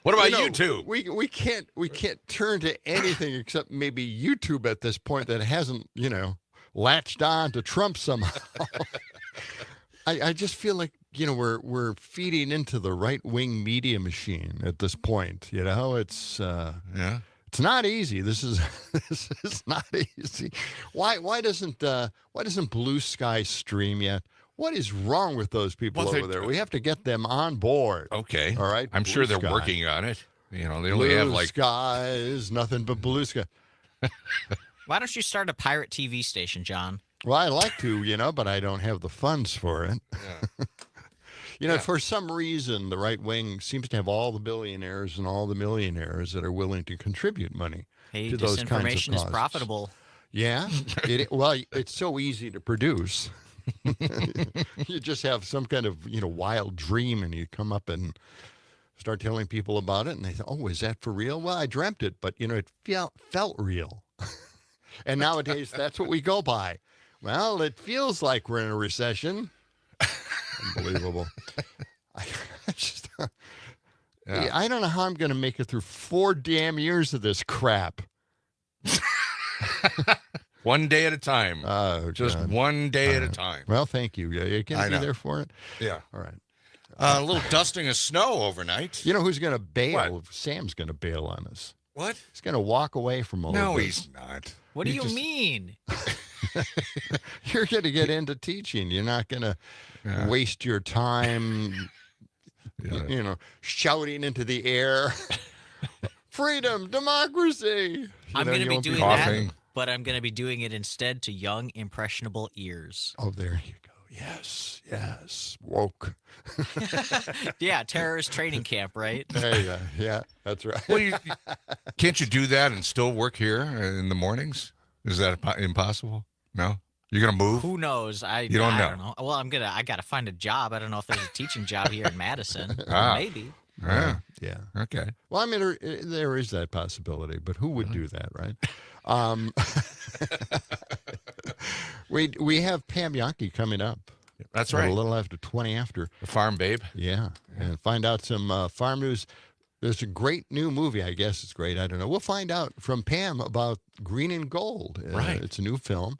What about YouTube? We can't turn to anything except maybe YouTube at this point that hasn't, latched on to Trump somehow. I just feel like, we're feeding into the right-wing media machine at this point. It's it's not easy. This is not easy. Why doesn't Blue Sky stream yet? What is wrong with those people over there? We have to get them on board. Okay. All right. I'm sure they're working on it. They only have Blue skies, nothing but blue sky. Why don't you start a pirate TV station, John? Well, I like to, but I don't have the funds for it. Yeah. For some reason, the right wing seems to have all the billionaires and all the millionaires that are willing to contribute money to those kinds of causes. Disinformation is profitable. Yeah. It's so easy to produce. You just have some kind of, wild dream, and you come up and start telling people about it, and they say, oh, is that for real? Well, I dreamt it, but, it felt real. And nowadays, that's what we go by. Well, it feels like we're in a recession. Unbelievable. I don't know how I'm going to make it through 4 damn years of this crap. One day at a time. Oh, just God. one day at a time. Well, thank you. You going to be there for it? Yeah. All right. A little dusting of snow overnight. You know who's going to bail? What? Sam's going to bail on us. What? He's going to walk away from all of this. No, he's not. What do you mean? You're going to get into teaching. You're not going to waste your time, shouting into the air, freedom, democracy. I'm going to be doing coughing. that, but I'm going to be doing it instead to young, impressionable ears. Oh, there you go. Yes. Woke. Yeah, terrorist training camp, right? There you go. Yeah, that's right. Well, can't you do that and still work here in the mornings? Is that impossible? No? You're going to move? Who knows? I don't know. Well, I got to find a job. I don't know if there's a teaching job here in Madison. Maybe. Yeah. Okay. Well, I mean, there is that possibility, but who would do that, right? We have Pam Jahnke coming up. That's right. A little after 20 after. The Farm Babe. Yeah. And find out some farm news. There's a great new movie. I guess it's great. I don't know. We'll find out from Pam about Green and Gold. Right. It's a new film.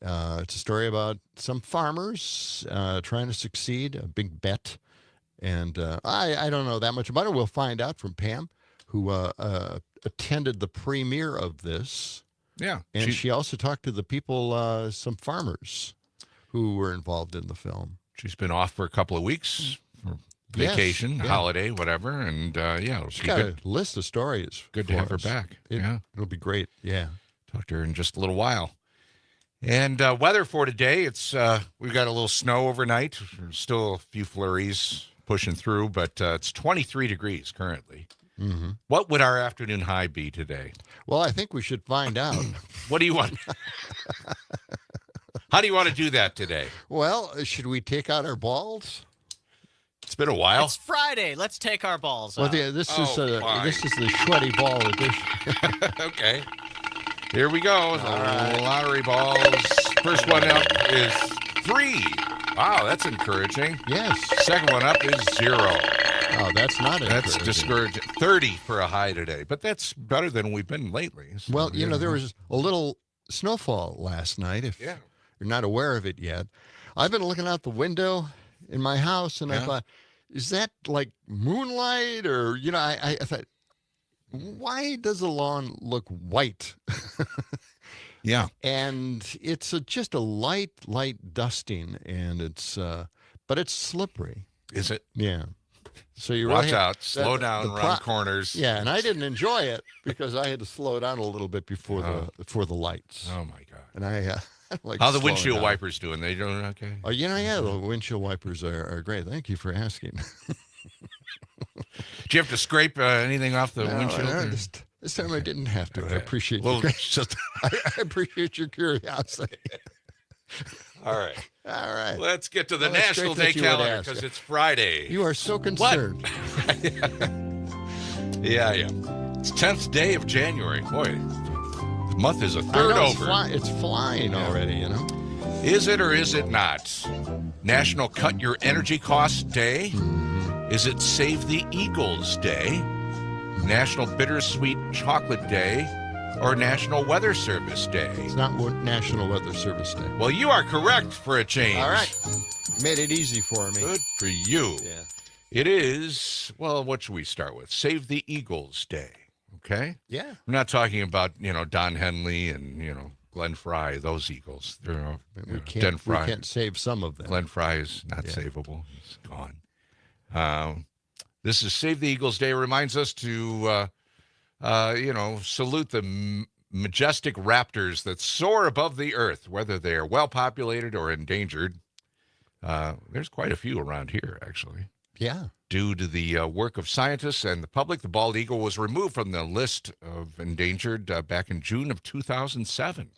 Yeah. It's a story about some farmers trying to succeed, a big bet. And I don't know that much about it. We'll find out from Pam, who attended the premiere of this. Yeah. And she also talked to the people, some farmers who were involved in the film. She's been off for a couple of weeks for vacation, holiday, whatever. And, she's got a list of stories. Good to have her back. It'll be great. Yeah. Talk to her in just a little while. And weather for today, we've got a little snow overnight. Still a few flurries pushing through, but it's 23 degrees currently. Mm-hmm. What would our afternoon high be today? Well, I think we should find out. What do you want? How do you want to do that today? Well, should we take out our balls? It's been a while. It's Friday. Let's take our balls out. Well, this is the sweaty ball edition. Okay. Here we go. The lottery balls. First one up is 3. Wow, that's encouraging. Yes. Second one up is 0. Oh, that's not encouraging. That's discouraging. 30 for a high today, but that's better than we've been lately. So, well, there was a little snowfall last night. If you're not aware of it yet, I've been looking out the window in my house, and I thought, is that like moonlight? Or, I thought, why does the lawn look white? Yeah. And it's just a light dusting, and but it's slippery. Is it? Yeah. So you watch really out, slow down, run corners. Yeah, and I didn't enjoy it because I had to slow down a little bit before the lights. Oh my God! And I like. How the windshield wipers doing? They doing okay? Oh, the windshield wipers are great. Thank you for asking. Did you have to scrape anything off the windshield? No, this time I didn't have to. Okay. I appreciate I appreciate your curiosity. All right. Let's get to the Well, National Day calendar because it's Friday. You are so concerned. Yeah. It's 10th day of January. Boy, the month is a third over. It's flying already, Is it or is it not? National Cut Your Energy Costs Day. Is it Save the Eagles Day, National Bittersweet Chocolate Day, or National Weather Service Day? It's not National Weather Service Day. Well, you are correct for a change. All right. Made it easy for me. Good for you. Yeah. It is, well, what should we start with? Save the Eagles Day, okay? Yeah. I'm not talking about, Don Henley and, Glenn Fry, those Eagles. They're, We Glenn Fry. can't save some of them. Glenn Fry is not savable. He's gone. This is Save the Eagles Day. It reminds us to, salute the majestic raptors that soar above the earth, whether they are well-populated or endangered. There's quite a few around here, actually. Yeah. Due to the work of scientists and the public, the bald eagle was removed from the list of endangered back in June of 2007.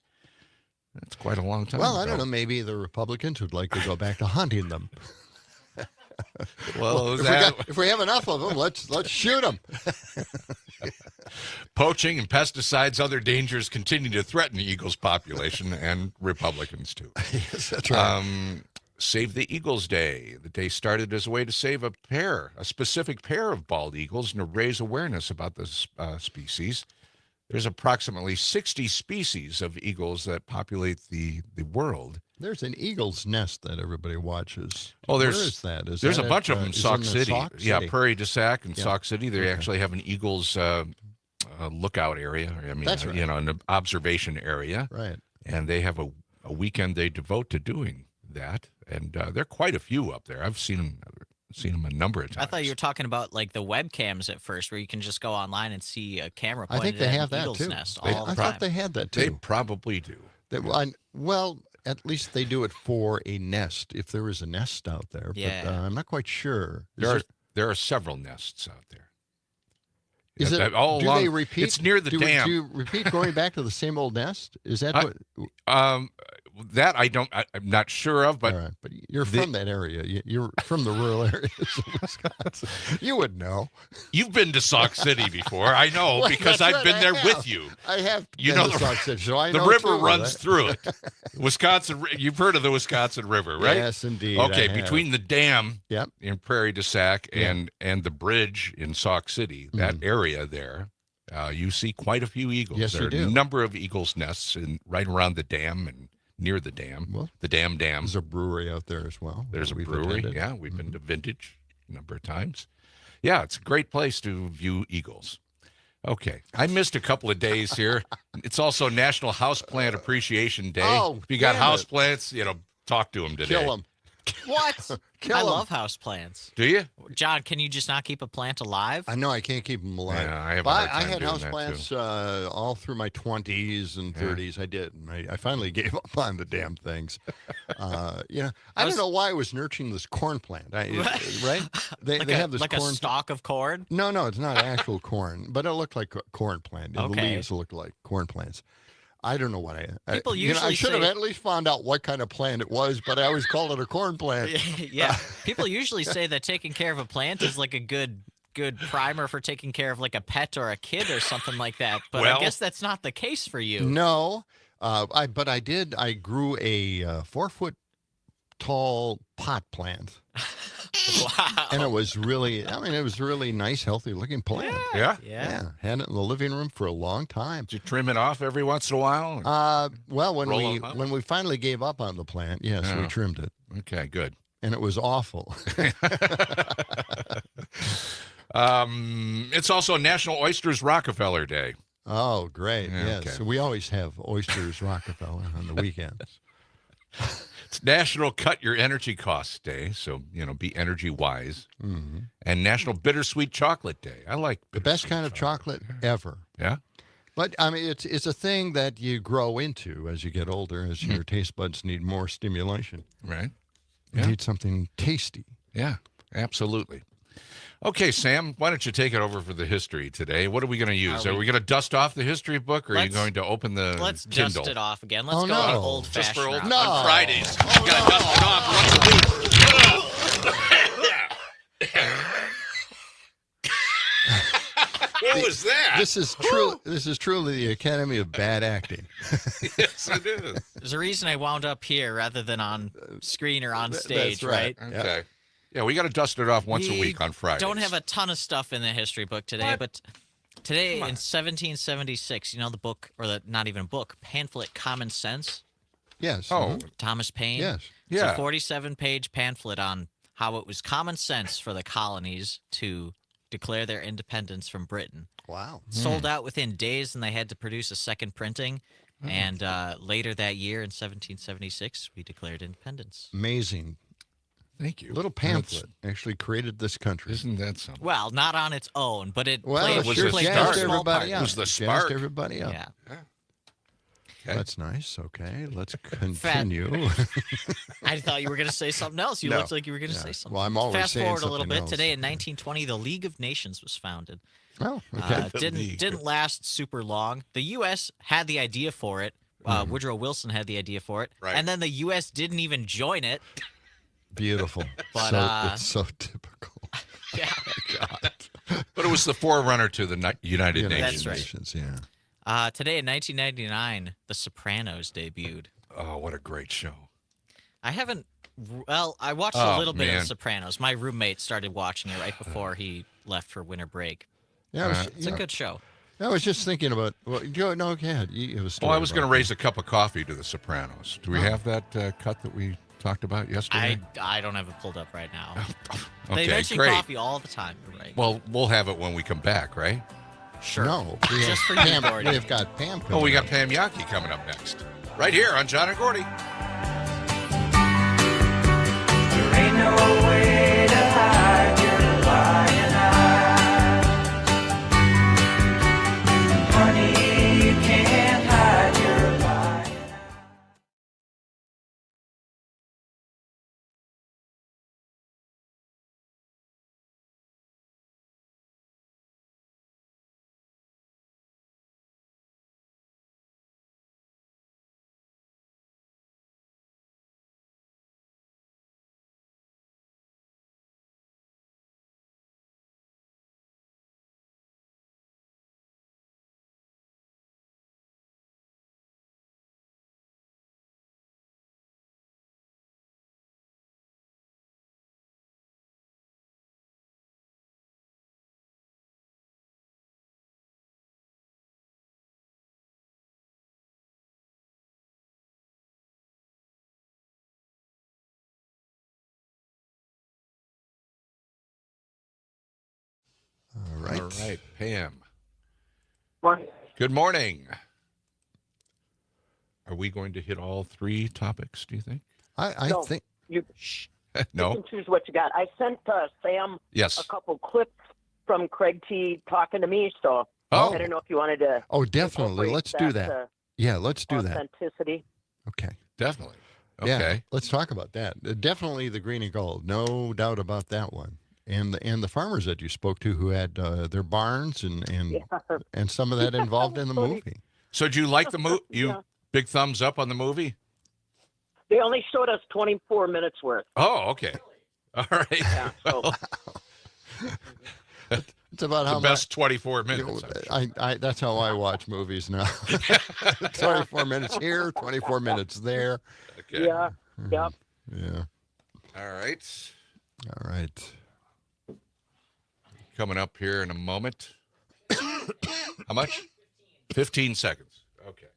That's quite a long time Well, ago. I don't know. Maybe the Republicans would like to go back to hunting them. Well, if we have enough of them, let's shoot them. poaching and pesticides, other dangers continue to threaten the eagle's population and Republicans, too. Yes, that's right. Save the Eagles Day. The day started as a way to save a specific pair of bald eagles, and to raise awareness about this species. There's approximately 60 species of eagles that populate the world. There's an eagle's nest that everybody watches. Oh, Where is that? There's a bunch of them in Sauk City. Yeah, Prairie du Sac and Yeah. Sauk City. They actually have an eagle's lookout area. I mean, That's right. An observation area. Right. And they have a weekend they devote to doing that. And there are quite a few up there. I've seen them a number of times. I thought you were talking about like the webcams at first, where you can just go online and see a camera I pointed think they at have an that eagle's too. nest I all the thought time. they had that They too. probably do. Well, at least they do it for a nest, if there is a nest out there. Yeah. But I'm not quite sure. There are several nests out there. Is it? All Do along, they repeat? It's near the dam. Do you repeat going back to the same old nest? Is that what? That I'm not sure of, but All right, but you're from that area. You're from the rural areas of Wisconsin. You would know. you've been to Sauk City before. I know Well, because that's I've right, been I there have. with you. I have. You been know to Sauk City, so I The know river too, runs right? through it. Wisconsin. You've heard of the Wisconsin River, right? Yes, indeed. Okay, I have. between the dam Yep. in Prairie du Sac Yeah. and the bridge in Sauk City, that area there, you see quite a few eagles. Yes, there you are do. a number of eagles' nests right around the dam and near the dam. Well, the dam. There's a brewery out there as well. There's a that we've brewery. attended. Yeah, we've been to Vintage a number of times. Yeah, it's a great place to view eagles. Okay, I missed a couple of days here. It's also National Houseplant Appreciation Day. Oh, if you got damn it. houseplants, talk to them today. Kill them. What? Kill I 'em. love houseplants. Do you? John, can you just not keep a plant alive? I know I can't keep them alive. Yeah, I have a But hard I time had doing that, houseplants all through my 20s and 30s. I did. And I finally gave up on the damn things. I don't know why I was nurturing this corn plant. Right? They have this like corn. a stalk of corn. No, it's not actual corn, but it looked like a corn plant. The Okay. leaves looked like corn plants. I don't know what People I usually should have say- at least found out what kind of plant it was, but I always called it a corn plant. Yeah. People usually say that taking care of a plant is like a good primer for taking care of like a pet or a kid or something like that. But Well- I guess that's not the case for you. No, I grew a 4-foot tall pot plant, Wow. and it was really nice, healthy looking plant. Yeah. Yeah. Had it in the living room for a long time. Did you trim it off every once in a while? Well, when Roll we them up? when we finally gave up on the plant, yes, we Yeah. trimmed it, Okay, good. and it was awful. It's also National Oysters Rockefeller Day. Oh, great! Yeah, Yes, okay. we always have oysters Rockefeller on the weekends. It's National Cut Your Energy Costs Day, so be energy wise. Hmm. And National Bittersweet Chocolate Day. I like The best bittersweet kind of chocolate ever. Yeah. But I mean, it's a thing that you grow into as you get older, as your taste buds need more stimulation. Right. You Yeah. need something tasty. Yeah. Absolutely. Okay, Sam, why don't you take it over for the history today? What are we going to use? Are we going to dust off the history book, or are you Let's- going to open the Let's Kindle? dust it off again. Let's Oh, go no. old Just fashioned. for old No. on Fridays. You got to dust it off once a week. What was that? This is truly the Academy of Bad Acting. Yes, it is. There's a reason I wound up here rather than on screen or on That's stage, right. right? Okay. Yeah, we got to dust it off once a We week on Fridays. Don't have a ton of stuff in the history book today, What? but today Come in on. 1776, you know the book, or the not even book, pamphlet Common Sense, Yes. Oh, Thomas Paine? Yes. It's yeah. a 47-page pamphlet on how it was common sense for the colonies to declare their independence from Britain. Wow. Sold out within days, and they had to produce a second printing. Oh. And later that year, in 1776, we declared independence. Amazing. Thank you. Little pamphlet actually created this country. Isn't that something? Well, not on its own, but it Well, played, it was sure the played start. a jazzed small part. everybody up. It was the Jazzed spark. everybody up. Yeah. Okay. That's nice. Okay, let's continue. I thought you were going to say something else. You No. looked like you were going to say something. Well, I'm always Fast saying forward a little something bit. else. Today in 1920, the League of Nations was founded. Oh, okay. The League. Didn't last super long. The U.S. had the idea for it. Woodrow Wilson had the idea for it, Right. and then the U.S. didn't even join it. Beautiful. But, It's so typical. Yeah. God. But it was the forerunner to the United United Nations. right. Nations, yeah. Today in 1999, The Sopranos debuted. Oh, what a great show. I haven't. Well, I watched Oh, a little bit of man. The Sopranos. My roommate started watching it right before he left for winter break. Yeah, I was, It's a good show. I was just thinking about. Well, go ahead. You have a story Well, I was going to about raise a cup of coffee to the Sopranos. Do we have that cut that we talked about yesterday? I don't have it pulled up right now. Okay, They mention great. coffee all the time. You're right. Well, we'll have it when we come back, right? Sure. No, we have Just for you, Pam, Gordy. we've got Pam coming Oh, we got up. Pam Jahnke coming up next. Right here on John and Gordy. There ain't no way to hide your lying eyes. Honey, you can't hide your lying eyes. All right. All right, Pam. Morning. Good morning. Are we going to hit all three topics, do you think? I No. think. You No? can choose what you got. I sent Sam Yes. a couple clips from Craig T talking to me, so Oh, I don't know if you wanted to. Oh, definitely. incorporate Let's do that. Yeah, let's do that. Authenticity. Okay. definitely. Yeah, Okay. let's talk about that. Definitely the green and gold. No doubt about that one. And the farmers that you spoke to who had their barns and Yeah. and some of that involved in the Funny. movie. So do you like the movie? You Yeah. big thumbs up on the movie? They only showed us 24 minutes worth. Oh, okay. All right. Yeah, so It's about how The best 24 much. minutes. I'm sure. I that's how I watch movies now. 24 minutes here, 24 minutes there. Okay. yeah, yep. Yeah. All right. All right. Coming up here in a moment. How much? 15 seconds. Okay.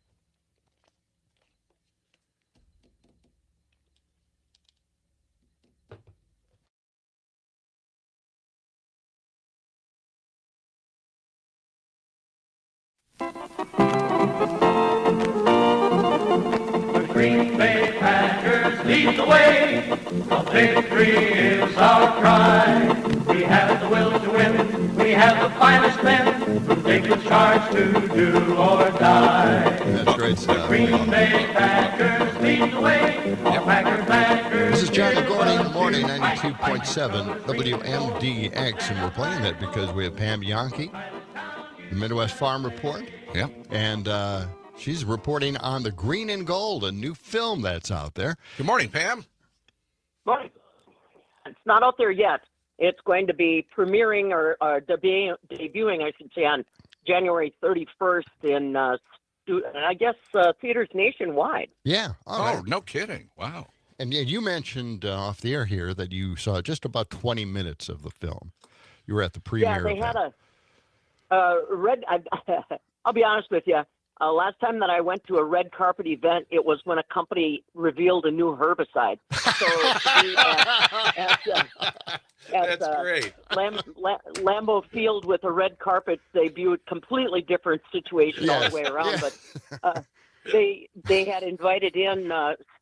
The Green Bay Packers lead the way. A victory is our cry. We have the will to win. We have the finest men who take the charge to do or die. That's great The stuff. Green Bay Packers lead the way. All Packers. This is John and Gordy in the morning, 92.7 WMDX, and we're playing that because we have Pam Jahnke, the Midwest Farm Report, Yeah. and she's reporting on the Green and Gold, a new film that's out there. Good morning, Pam. But it's not out there yet. It's going to be premiering or debuting, I should say, on January 31st in, I guess, theaters nationwide. Yeah. All right. Oh, no kidding. Wow. And you mentioned off the air here that you saw just about 20 minutes of the film. You were at the premiere. Yeah, they of had that. a red. I'll be honest with you. Last time that I went to a red carpet event, it was when a company revealed a new herbicide. So to me, That's great. Lambeau Field with a red carpet debuted, completely different situation all the way around. But they had invited in.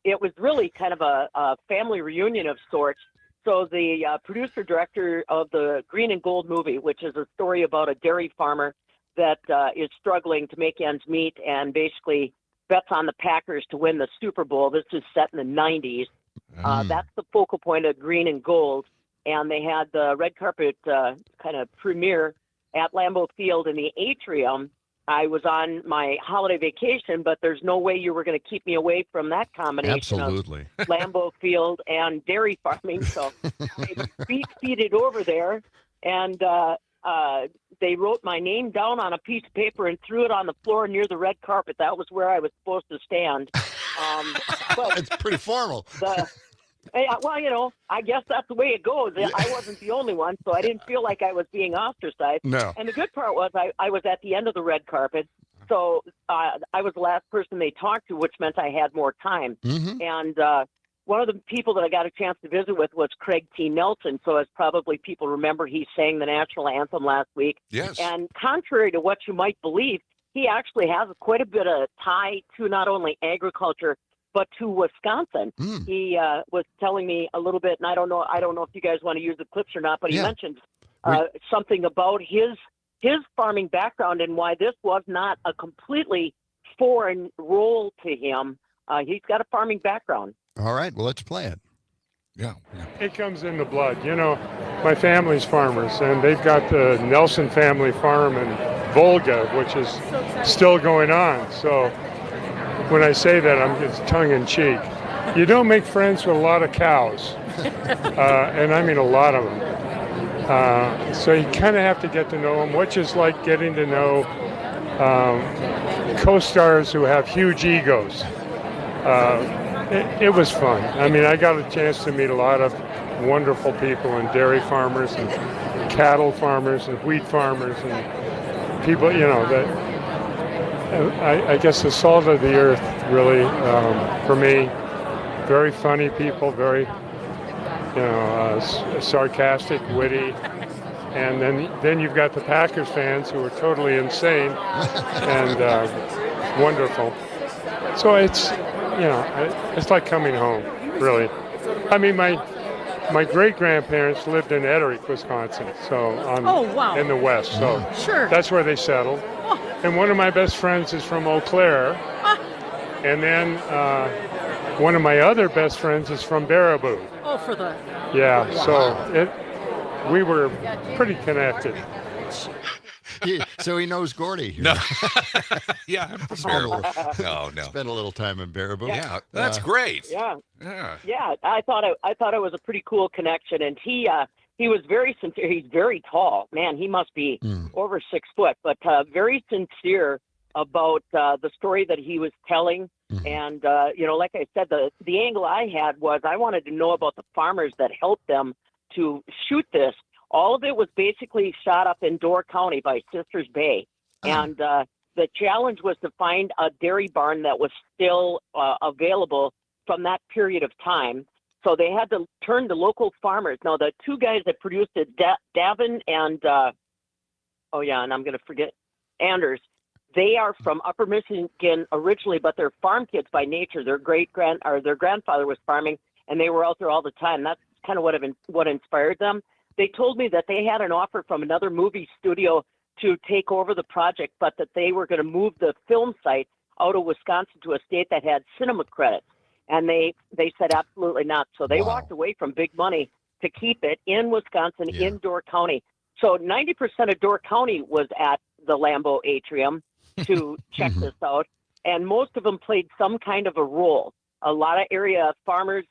It was really kind of a family reunion of sorts. So the producer director of the Green and Gold movie, which is a story about a dairy farmer that is struggling to make ends meet and basically bets on the Packers to win the Super Bowl. This is set in the 90s. That's the focal point of Green and Gold. And they had the red carpet kind of premiere at Lambeau Field in the atrium. I was on my holiday vacation, but there's no way you were going to keep me away from that combination Absolutely. of Lambeau Field and dairy farming. So I beat-feeded over there, and they wrote my name down on a piece of paper and threw it on the floor near the red carpet. That was where I was supposed to stand. But It's pretty formal. well, I guess that's the way it goes. I wasn't the only one, so I didn't feel like I was being ostracized. No. And the good part was I was at the end of the red carpet, so I was the last person they talked to, which meant I had more time. Mm-hmm. And one of the people that I got a chance to visit with was Craig T. Nelson. So as probably people remember, he sang the national anthem last week. Yes. And contrary to what you might believe, he actually has quite a bit of tie to not only agriculture, but to Wisconsin. He was telling me a little bit, and I don't know if you guys want to use the clips or not, but he mentioned something about his farming background and why this was not a completely foreign role to him. He's got a farming background. All right, well, let's play it. Yeah. It comes in the blood. You know, my family's farmers, and they've got the Nelson family farm in Volga, which is still going on. So when I say that, I'm just tongue-in-cheek. You don't make friends with a lot of cows, and I mean a lot of them. So you kind of have to get to know them, which is like getting to know co-stars who have huge egos. It was fun. I mean, I got a chance to meet a lot of wonderful people, and dairy farmers and cattle farmers and wheat farmers and people, you know, that I guess the salt of the earth, really, for me. Very funny people, very, you know, sarcastic, witty. And then you've got the Packers fans who are totally insane and wonderful. So it's, you know, it's like coming home, really. I mean, my great-grandparents lived in Etterick, Wisconsin, so in the west. So that's where they settled. And one of my best friends is from Eau Claire. And then one of my other best friends is from Baraboo. Oh, for the... Yeah, so we were pretty connected. So he knows Gordy. No. Yeah, I'm from Baraboo. No. Spent a little time in Baraboo. Yeah, that's great. Yeah. Yeah. I thought it was a pretty cool connection, and he was very sincere. He's very tall, man. He must be over 6 foot, but very sincere about the story that he was telling. And you know, like I said, the angle I had was I wanted to know about the farmers that helped them to shoot this. All of it was basically shot up in Door County by Sisters Bay, and the challenge was to find a dairy barn that was still available from that period of time. So they had to turn to local farmers. Now, the two guys that produced it, Davin and, and I'm going to forget, Anders, they are from Upper Michigan originally, but they're farm kids by nature. Their grandfather was farming, and they were out there all the time. That's kind of what inspired them. They told me that they had an offer from another movie studio to take over the project, but that they were going to move the film site out of Wisconsin to a state that had cinema credits. And they said absolutely not. So they walked away from big money to keep it in Wisconsin, in Door County. So 90% of Door County was at the Lambeau Atrium to check this out. And most of them played some kind of a role. A lot of area farmers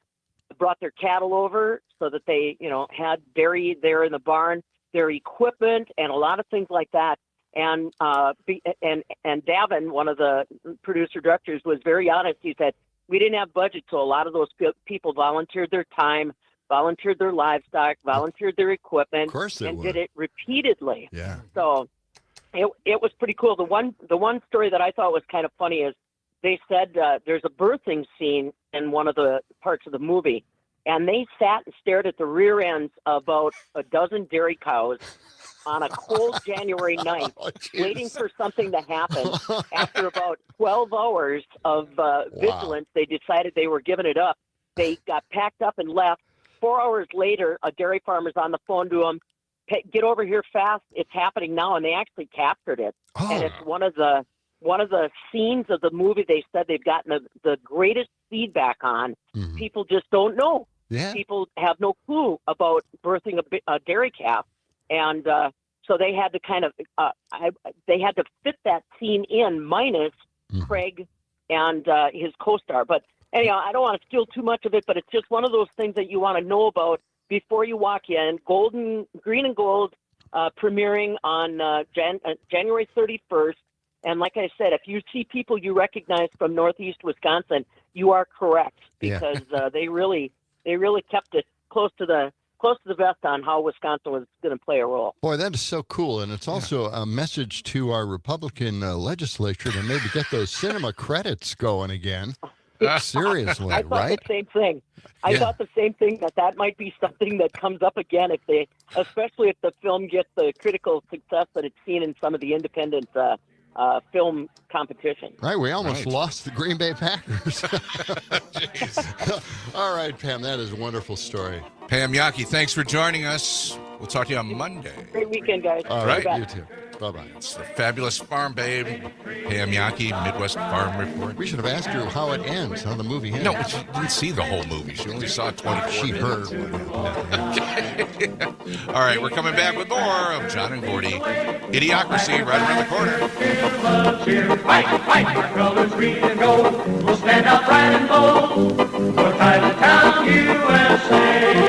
brought their cattle over so that they, you know, had dairy there in the barn, their equipment, and a lot of things like that. And Davin, one of the producer directors, was very honest. He said, we didn't have budget, so a lot of those people volunteered their time, volunteered their livestock, volunteered their equipment, Of course they and would. did it repeatedly. Yeah. So it was pretty cool. The one story that I thought was kind of funny is they said there's a birthing scene in one of the parts of the movie, and they sat and stared at the rear ends of about a dozen dairy cows on a cold January night, Oh, jeez. waiting for something to happen. After about 12 hours of vigilance, they decided they were giving it up. They got packed up and left. 4 hours later, a dairy farmer's on the phone to them. Get over here fast! It's happening now, and they actually captured it. Oh. And it's one of the scenes of the movie they said they've gotten the greatest feedback on. Mhm. People just don't know. Yeah. People have no clue about birthing a dairy calf, and so they had to kind of they had to fit that scene in minus Craig and his co-star. But anyhow, I don't want to steal too much of it, but it's just one of those things that you want to know about before you walk in. Green and Gold premiering on January 31st. And like I said, if you see people you recognize from Northeast Wisconsin, you are correct, because they really kept it close to the vest on how Wisconsin was going to play a role. Boy, that is so cool. And it's also a message to our Republican legislature to maybe get those cinema credits going again. Seriously, I thought right? the same thing. I thought the same thing, that might be something that comes up again especially if the film gets the critical success that it's seen in some of the independent film competition. Right, we almost lost the Green Bay Packers. All right, Pam, that is a wonderful story. Pam Jahnke, thanks for joining us. We'll talk to you on Monday. Great weekend, guys. All right, right, you too. Bye-bye. It's the fabulous farm babe, Pam Jahnke, Midwest Farm Report. We should have asked her how it ends, how the movie ends. No, she didn't see the whole movie. She only saw 24 She minutes. heard what happened. All right, we're coming back with more of John and Gordy. Idiocracy right around the corner. Fight, fight, our colors green and gold. We'll stand out bright and bold for Titletown, USA.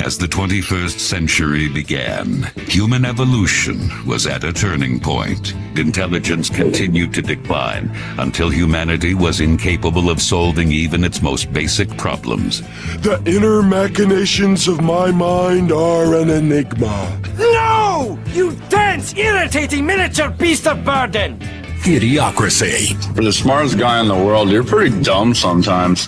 As the 21st century began, human evolution was at a turning point. Intelligence continued to decline until humanity was incapable of solving even its most basic problems. The inner machinations of my mind are an enigma. No! You dense, irritating miniature beast of burden! Idiocracy. For the smartest guy in the world, you're pretty dumb sometimes.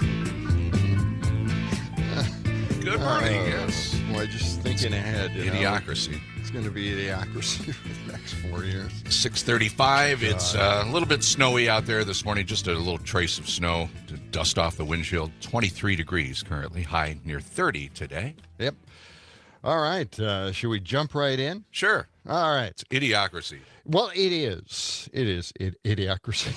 Good morning, yes. Boy, just thinking ahead. You know, Idiocracy. it's going to be idiocracy for the next 4 years. 6:35. It's a little bit snowy out there this morning. Just a little trace of snow to dust off the windshield. 23 degrees currently. High near 30 today. Yep. All right. Should we jump right in? Sure. All right. It's Idiocracy. Well, it is. It is idiocracy.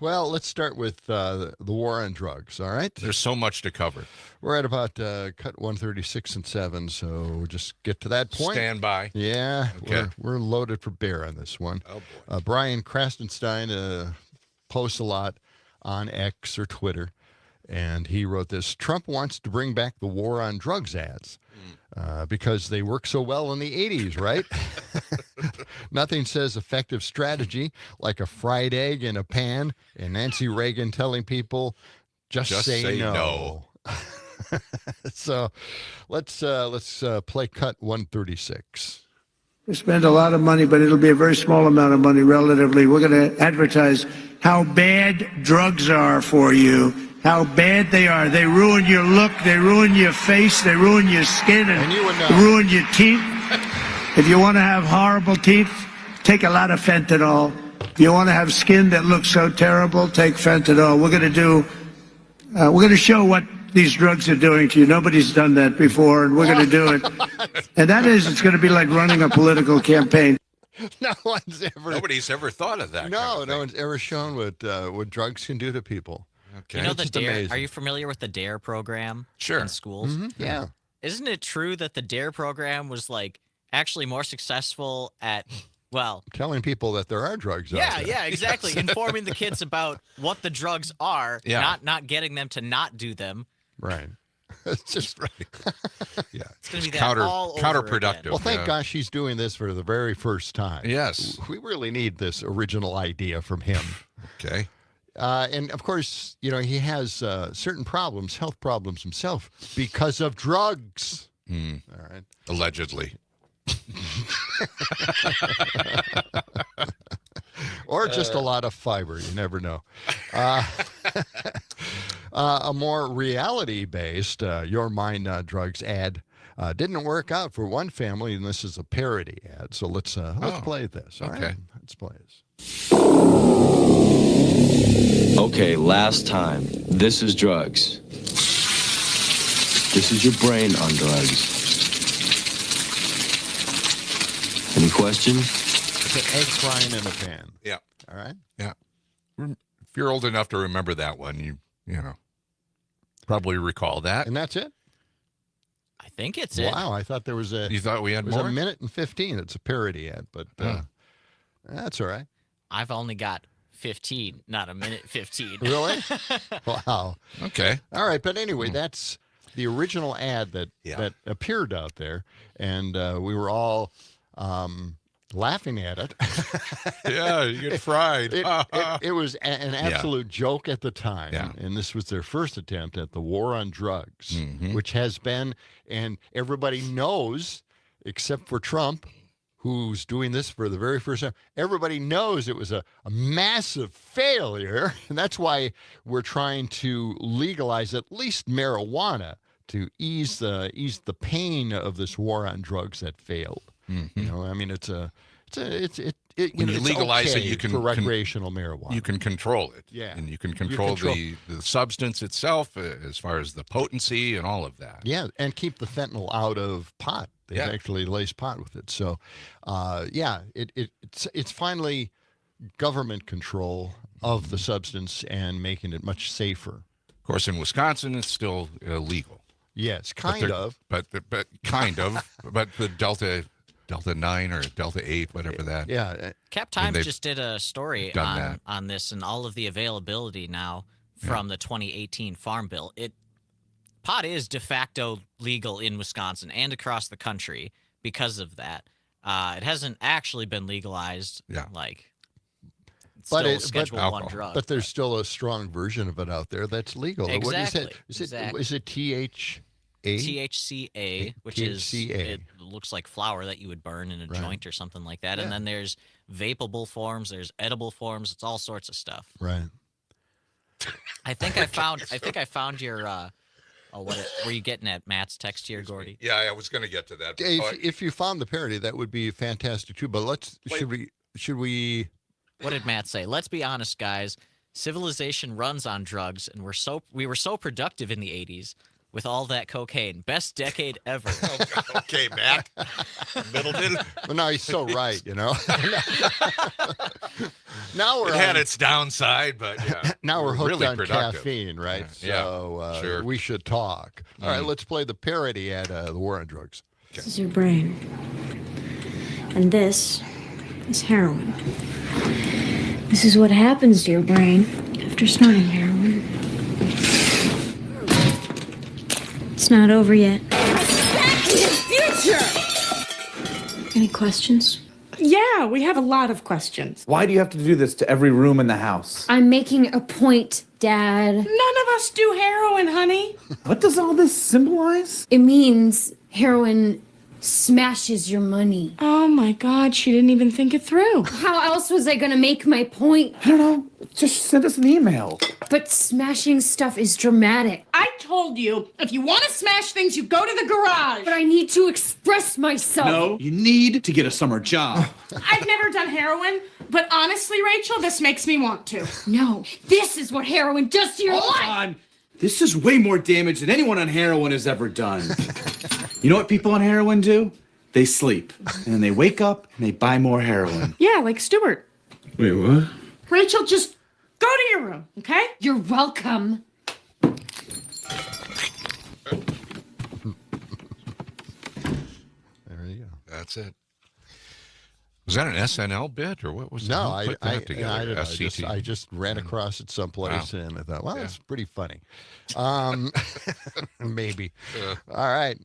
Well, let's start with the war on drugs. All right. There's so much to cover. We're at about cut 136 and 7, so we'll just get to that point. Stand by. Yeah, Okay. we're loaded for bear on this one. Oh, boy. Brian Krastenstein posts a lot on X or Twitter, and he wrote this: Trump wants to bring back the war on drugs ads because they worked so well in the 80s, right? Nothing says effective strategy like a fried egg in a pan and Nancy Reagan telling people, just say no. So let's play cut 136. We spend a lot of money, but it'll be a very small amount of money relatively. We're going to advertise how bad drugs are for you, how bad they are. They ruin your look, they ruin your face, they ruin your skin, and you would know. ruin your teeth. If you want to have horrible teeth, take a lot of fentanyl. If you want to have skin that looks so terrible, take fentanyl. We're going to show what these drugs are doing to you. Nobody's done that before, and we're going to do it. And that is, it's going to be like running a political campaign. Nobody's ever thought of that. No one's ever shown what drugs can do to people. Okay. You know It's the just DARE? amazing. Are you familiar with the DARE program? Sure. In schools? Yeah. Isn't it true that the DARE program was like actually more successful at, well, Telling people that there are drugs out there. yeah, exactly. Informing the kids about what the drugs are, Yeah. not getting them to not do them. Right. It's just right. Yeah. It's going to be that all over counterproductive. again. Well, thank Yeah. gosh he's doing this for the very first time. Yes. We really need this original idea from him. Okay. And of course, you know, he has certain problems, health problems himself because of drugs. All right. Allegedly. Or just a lot of fiber. You never know. A more reality-based Your Mind Not Drugs ad didn't work out for one family, and this is a parody ad. So let's play this. All right? Okay. Let's play this. Okay, last time. This is drugs. This is your brain on drugs. Any questions? It's an egg frying in a pan. Yeah. All right. Yeah. If you're old enough to remember that one, you know, probably recall that. And that's it? I think it's it. Wow, I thought there was a... You thought we had It was more? a minute and 15. It's a parody ad, but that's all right. I've only got 15, not a minute 15. Really? Wow. Okay. All right, but anyway, that's the original ad that appeared out there, and we were all laughing at it. Yeah, you get fried. It was an absolute joke at the time, Yeah. and this was their first attempt at the war on drugs, Mhm. which has been, and everybody knows, except for Trump, who's doing this for the very first time, everybody knows it was a massive failure, and that's why we're trying to legalize at least marijuana to ease the pain of this war on drugs that failed. Mhm. You know, I mean, it's When you you legalize it, okay you can for recreational marijuana. You can control it. Yeah. And you can control the substance itself as far as the potency and all of that. Yeah, and keep the fentanyl out of pot. They Yeah. actually lace pot with it. So, it's finally government control of the substance and making it much safer. Of course, in Wisconsin, it's still illegal. Yes, But kind of. But kind of. But the Delta 9 or Delta 8, whatever that. Yeah. Cap I mean, Times they've just did a story done that. on this and all of the availability now from the 2018 Farm Bill. pot is de facto legal in Wisconsin and across the country because of that. It hasn't actually been legalized. Yeah. Like, it's But still a it- Schedule but- 1 drug. But there's still a strong version of it out there that's legal. What is it? Exactly. Is it THA? THCA, which is THCA. it looks like flour that you would burn in a Right. joint or something like that. Yeah. And then there's vapable forms, there's edible forms, it's all sorts of stuff. Right. I think I found your were you getting at Matt's text here, Gordy? Yeah, I was going to get to that. but- If you found the parody, that would be fantastic too. But should we? What did Matt say? Let's be honest, guys. Civilization runs on drugs, and we were so productive in the 80s with all that cocaine. Best decade ever. Okay, Matt. Middleton. Well, no, he's so right. Now It had its downside, but yeah. Now we're hooked really on productive. caffeine, right? Yeah. So Sure. we should talk. All right, let's play the parody at the War on Drugs. This is your brain. And this is heroin. This is what happens to your brain after snorting heroin. It's not over yet. Back to the future! Any questions? Yeah, we have a lot of questions. Why do you have to do this to every room in the house? I'm making a point, Dad. None of us do heroin, honey. What does all this symbolize? It means heroin smashes your money. Oh my God, she didn't even think it through. How else was I gonna make my point? I don't know. Just send us an email. But smashing stuff is dramatic. I told you, if you want to smash things, you go to the garage. But I need to express myself. No, you need to get a summer job. I've never done heroin, but honestly, Rachel, this makes me want to. No, this is what heroin does to your Hold life. on. This is way more damage than anyone on heroin has ever done. You know what people on heroin do? They sleep, and then they wake up and they buy more heroin. Yeah, like Stuart. Wait, what? Rachel, just go to your room, okay? You're welcome. There you go. That's it. Was that an SNL bit or what was that? No, Who I put that don't together? know. SCT? I just ran across it someplace Wow. and I thought, well, Yeah. that's pretty funny. Maybe. Uh. All right.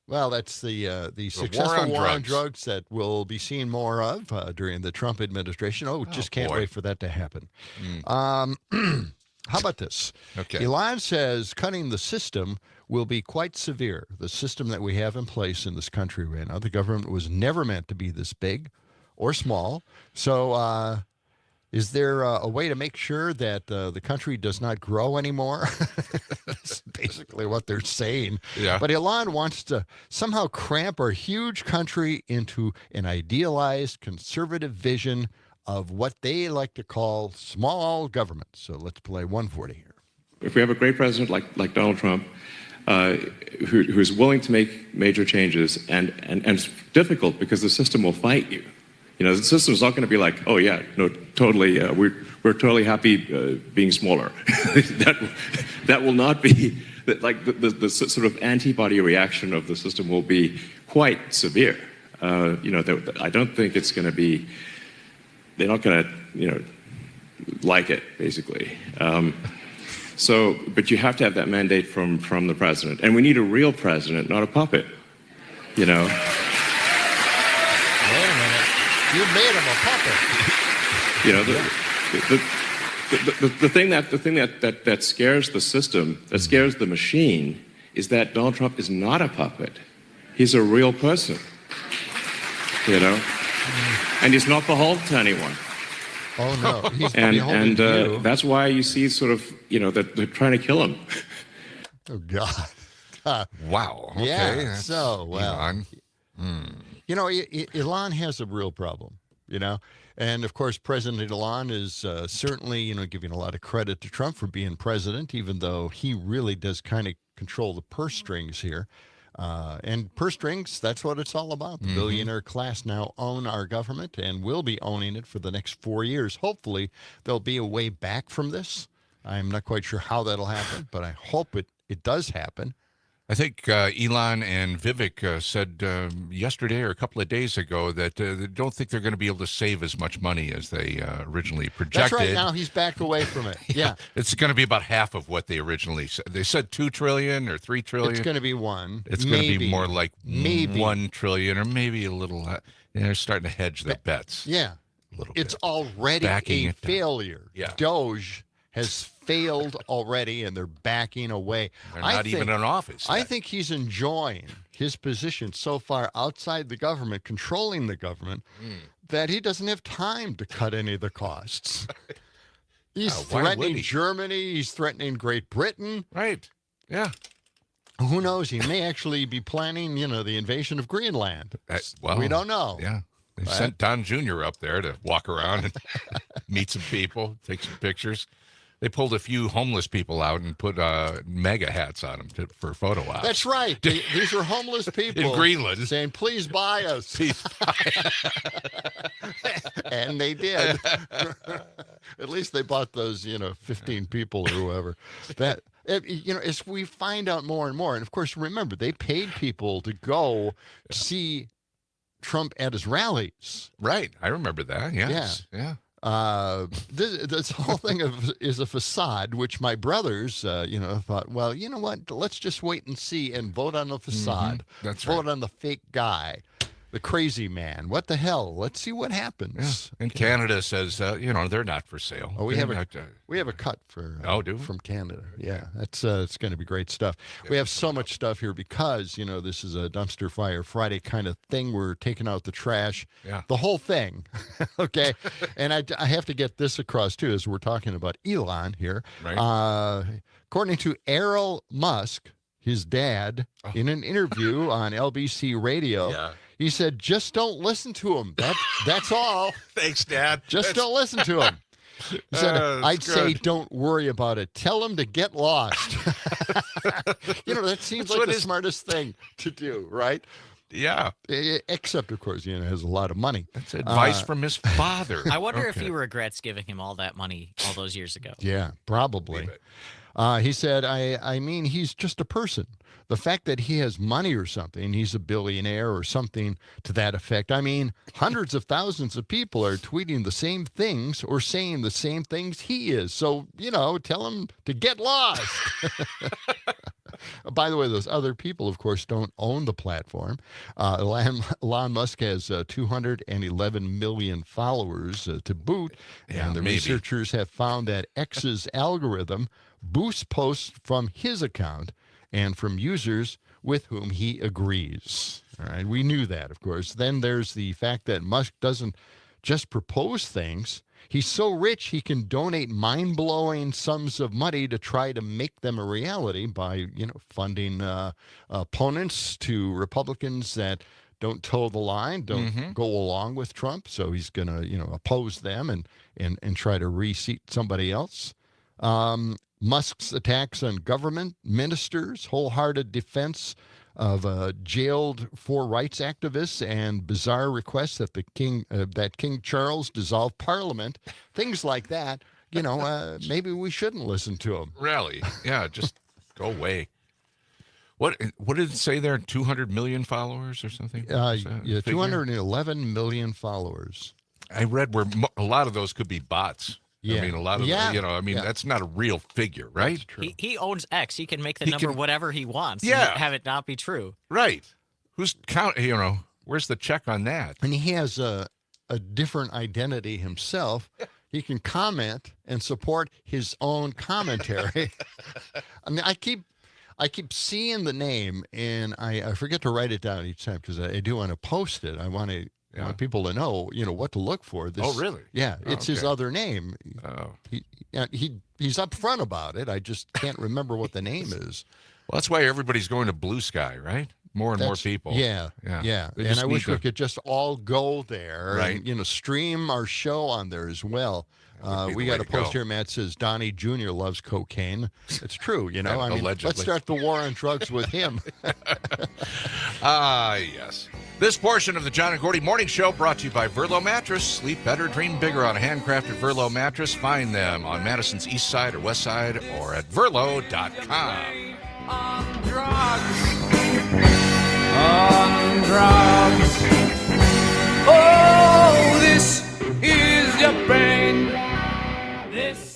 Well, that's the successful war on drugs that we'll be seeing more of during the Trump administration. Just can't boy. wait for that to happen. How about this? Okay. Elon says cutting the system will be quite severe. The system that we have in place in this country right now, the government was never meant to be this big or small. So is there a way to make sure that the country does not grow anymore? That's basically what they're saying. Yeah. But Elon wants to somehow cramp our huge country into an idealized conservative vision of what they like to call small government. So let's play 140 here. If we have a great president like Donald Trump, who's willing to make major changes, and it's difficult because the system will fight you. You know, the system's not going to be like, oh yeah, no, totally, we're totally happy being smaller. that will not be like the sort of antibody reaction of the system will be quite severe. I don't think it's going to be. They're not going to, like it basically. But you have to have that mandate from the president, and we need a real president, not a puppet. Wait a minute. You made him a puppet. The thing that scares the system, that scares the machine, is that Donald Trump is not a puppet. He's a real person. And he's not beholden to anyone. Oh no, he's and to you. that's why you see sort of that they're trying to kill him. Oh God. Wow. Okay. Yeah. That's So well. Elon. Elon has a real problem. And of course, President Elon is certainly giving a lot of credit to Trump for being president, even though he really does kind of control the purse strings here. And purse strings, that's what it's all about. The billionaire class now own our government and will be owning it for the next 4 years. Hopefully, there'll be a way back from this. I'm not quite sure how that'll happen, but I hope it does happen. I think Elon and Vivek said yesterday or a couple of days ago that they don't think they're going to be able to save as much money as they originally projected. That's right. Now he's backed away from it. Yeah. It's going to be about half of what they originally said. They said $2 trillion or $3 trillion. It's going to be one. It's going to be more like maybe $1 trillion or maybe a little. They're starting to hedge their bets. Yeah. A little it's bit. Already Backing a it down. failure. Yeah. Doge has failed already, and they're backing away. They're not even in office I yet. think he's enjoying his position so far outside the government, controlling the government, that he doesn't have time to cut any of the costs. He's why would threatening he? Germany. He's threatening Great Britain. Right. Yeah. Who knows? He may actually be planning, the invasion of Greenland. Well, we don't know. Yeah. They sent Don Jr. up there to walk around and meet some people, take some pictures. They pulled a few homeless people out and put mega hats on them for photo ops. That's right. These are homeless people in Greenland saying, "Please buy us." And they did. At least they bought those, 15 people or whoever. As we find out more and more, and of course, remember, they paid people to go see Trump at his rallies. Right. I remember that. Yes. Yeah. This whole thing is a facade, which my brothers, thought, well, you know what? Let's just wait and see and vote on the facade. That's vote on the fake guy, the crazy man. What the hell? Let's see what happens. Yeah. And Canada says, they're not for sale. Oh, we have a cut for from Canada. Yeah, that's it's going to be great stuff. We have so much stuff here because this is a dumpster fire Friday kind of thing. We're taking out the trash, the whole thing. Okay, and I have to get this across too, as we're talking about Elon here. Right. According to Errol Musk, his dad, in an interview on LBC Radio. He said, "Just don't listen to him. That's all." Thanks, Dad. Don't listen to him. He said, "I'd say don't worry about it. Tell him to get lost." That seems like the smartest thing to do, right? Yeah. Except, of course, he has a lot of money. That's advice from his father. I wonder if he regrets giving him all that money all those years ago. Yeah, probably. He said, I mean, he's just a person. The fact that he has money or something, he's a billionaire or something to that effect. I mean, hundreds of thousands of people are tweeting the same things or saying the same things he is. So, tell him to get lost. By the way, those other people, of course, don't own the platform. Elon Musk has 211 million followers to boot. And the researchers have found that X's algorithm boosts posts from his account and from users with whom he agrees. All right, we knew that, of course. Then there's the fact that Musk doesn't just propose things. He's so rich he can donate mind-blowing sums of money to try to make them a reality by, funding opponents to Republicans that don't toe the line, don't go along with Trump. So he's going to, oppose them and try to reseat somebody else. Musk's attacks on government ministers, wholehearted defense of jailed for rights activists, and bizarre requests that King Charles dissolve Parliament, things like that. Maybe we shouldn't listen to him. Really? Yeah, just go away. What did it say there? 200 million followers or something? 211 million followers. I read where a lot of those could be bots. Yeah. I mean, a lot of that's not a real figure, right? That's true. He owns X. He can make the number whatever he wants. Yeah. And have it not be true. Right. Who's where's the check on that? And he has a different identity himself. He can comment and support his own commentary. I mean, I keep seeing the name, and I forget to write it down each time because I do want to post it. I want people to know, what to look for. Oh, really? Yeah, it's his other name. Oh. He's up front about it. I just can't remember what the name is. Well, that's why everybody's going to Blue Sky, right? More and more people. Yeah. And I wish we could just all go there and, stream our show on there as well. We got a post here, Matt says, Donnie Jr. loves cocaine. It's true, I mean, let's start the war on drugs with him. Yes. This portion of the John and Gordy Morning Show brought to you by Verlo Mattress. Sleep better, dream bigger on a handcrafted Verlo mattress. Find them on Madison's east side or west side or at Verlo.com. drugs. On drugs. Oh, this is your brain. This.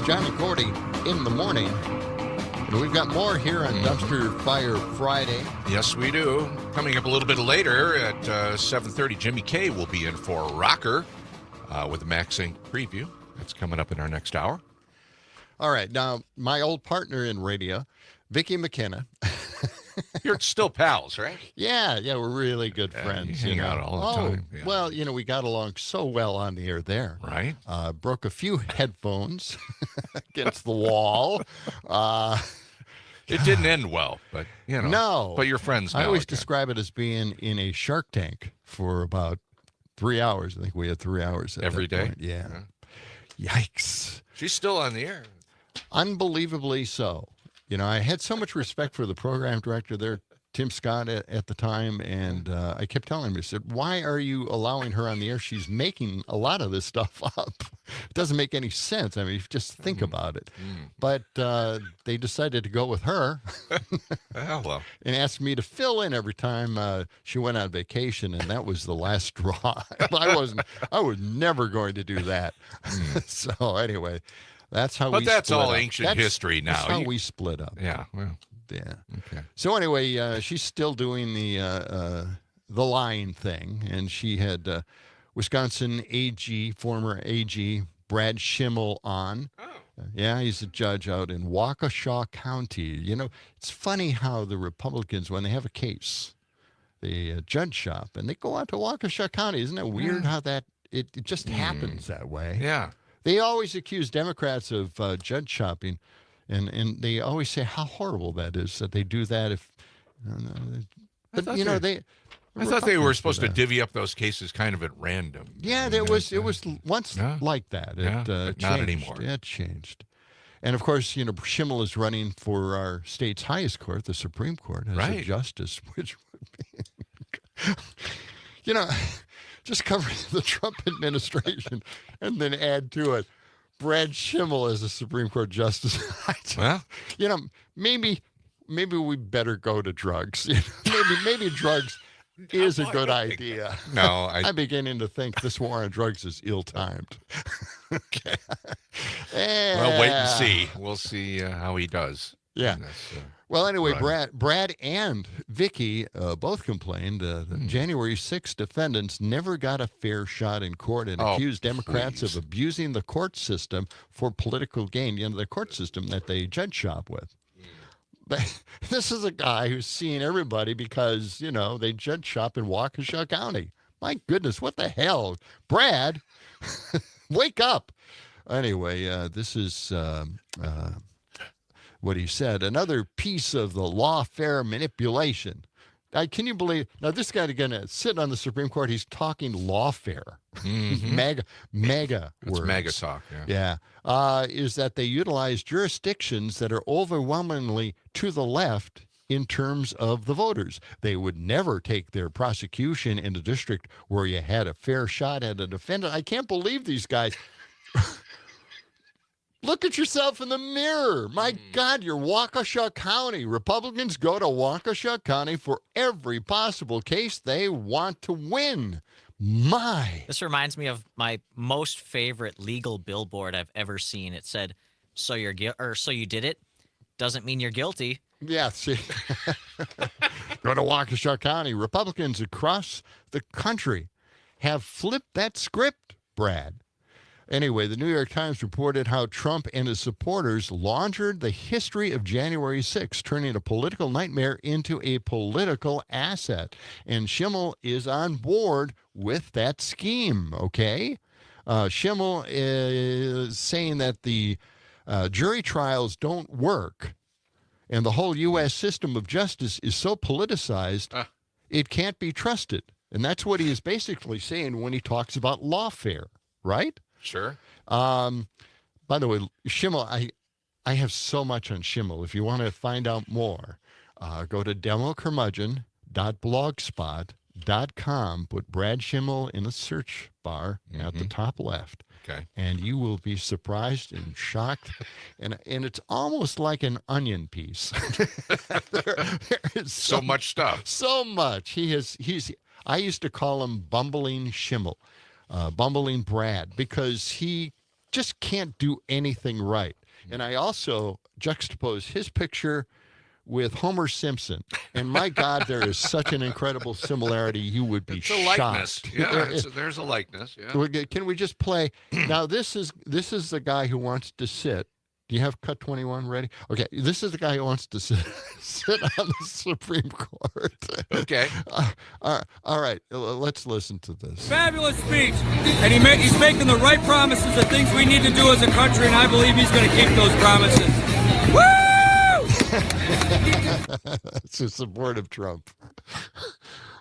John and Gordy in the morning. And we've got more here on Dumpster Fire Friday. Yes, we do. Coming up a little bit later at 7:30, Jimmy K will be in for Rocker with a Max Inc. preview. That's coming up in our next hour. All right. Now, my old partner in radio, Vicky McKenna. You're still pals, right? Yeah, we're really good friends. You hang out all the time. Yeah. Well, we got along so well on the air there. Right. Broke a few headphones against the wall. It didn't end well, but, No. But you're friends now. I always again. describe it as being in a Shark Tank for about 3 hours. I think we had 3 hours. Every day? Point. Yeah. Yikes. She's still on the air. Unbelievably so. I had so much respect for the program director there, Tim Scott, at the time, and I kept telling him, I said, why are you allowing her on the air? She's making a lot of this stuff up. It doesn't make any sense. I mean, just think about it. But they decided to go with her well. and asked me to fill in every time she went on vacation, and that was the last straw. I was never going to do that. So anyway, that's how we split up. But that's all ancient history now. That's how we split up. Yeah, well. Yeah. Okay. So anyway, she's still doing the line thing, and she had Wisconsin former AG Brad Schimmel on. Oh. Yeah, he's a judge out in Waukesha County. It's funny how the Republicans, when they have a case, they judge shop, and they go out to Waukesha County. Isn't it weird how that it just happens that way? Yeah. They always accuse Democrats of judge shopping, and they always say how horrible that is that they do that. I thought they were supposed to divvy up those cases kind of at random. Yeah, it was once like that. It but not anymore. It changed. And of course, Schimmel is running for our state's highest court, the Supreme Court, as a justice, which would be, just covering the Trump administration and then add to it Brad Schimmel as a Supreme Court justice. Well, maybe maybe we better go to drugs. Maybe drugs is a good idea. No, I'm beginning to think this war on drugs is ill-timed. Okay. Well, wait and see. We'll see how he does. Yeah. in this, Well, anyway, run. Brad and Vicky both complained that January 6 defendants never got a fair shot in court and accused Democrats of abusing the court system for political gain. The court system that they judge shop with. But this is a guy who's seeing everybody because, they judge shop in Waukesha County. My goodness, what the hell? Brad, wake up. Anyway, this is what he said. Another piece of the lawfare manipulation. Can you believe? Now, this guy, again, sitting on the Supreme Court, he's talking lawfare. Mega That's words. mega talk, yeah. Is that they utilize jurisdictions that are overwhelmingly to the left in terms of the voters. They would never take their prosecution in a district where you had a fair shot at a defendant. I can't believe these guys. Look at yourself in the mirror. My God, you're Waukesha County. Republicans go to Waukesha County for every possible case they want to win. This reminds me of my most favorite legal billboard I've ever seen. It said, "So you did it. Doesn't mean you're guilty." Yeah, see. Go to Waukesha County. Republicans across the country have flipped that script, Brad. Anyway, the New York Times reported how Trump and his supporters laundered the history of January 6th, turning a political nightmare into a political asset. And Schimmel is on board with that scheme, okay? Schimmel is saying that the jury trials don't work, and the whole U.S. system of justice is so politicized, it can't be trusted. And that's what he is basically saying when he talks about lawfare, right? Sure. By the way, Schimmel, I have so much on Schimmel. If you want to find out more, go to democurmudgeon.blogspot.com. Put Brad Schimmel in the search bar at the top left. Okay. And you will be surprised and shocked. And it's almost like an onion piece. there is So much stuff. So much. I used to call him Bumbling Schimmel. Bumbling Brad, because he just can't do anything right. And I also juxtapose his picture with Homer Simpson. And my God, there is such an incredible similarity. You would be It's a likeness. shocked. Yeah, there's a likeness. Yeah. Can we just play? Now, this is the guy who wants to sit. Do you have cut 21 ready? Okay, this is the guy who wants to sit on the Supreme Court. Okay. All right, let's listen to this. Fabulous speech. And he's making the right promises of things we need to do as a country, and I believe he's going to keep those promises. Woo! It's a support of Trump.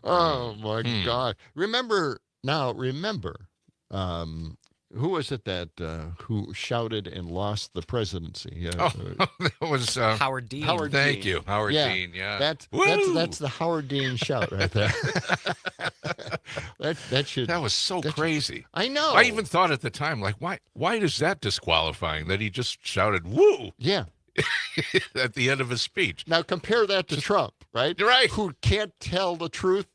Oh, my God. Remember, who was it that who shouted and lost the presidency? That was Howard Dean. Thank you, Howard Dean. Yeah, that's the Howard Dean shout right there. That was so crazy. I know. I even thought at the time, like, why is that disqualifying? That he just shouted "woo" Yeah. at the end of his speech. Now compare that to Trump, right? Right. Who can't tell the truth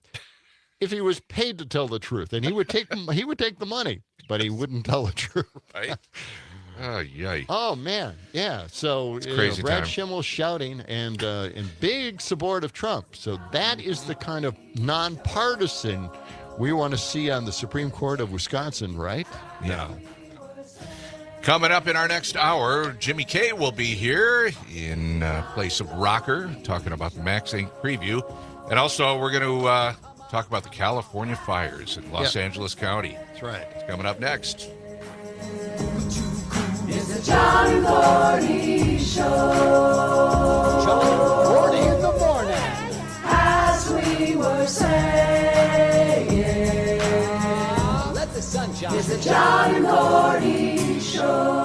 if he was paid to tell the truth, and he would take the money, but he wouldn't tell the truth. Right. Oh, yay. Oh, man. Yeah. So crazy Brad time. Schimmel shouting and in big support of Trump. So that is the kind of nonpartisan we want to see on the Supreme Court of Wisconsin, right? Yeah. Coming up in our next hour, Jimmy K will be here in place of Rocker, talking about the Max Inc. preview. And also, we're going to talk about the California fires in Los Angeles County. That's right. It's coming up next. It's the John and Gordy Show. John and Gordy in the morning. As we were saying, Let the sun shine. it's the John and Gordy Show.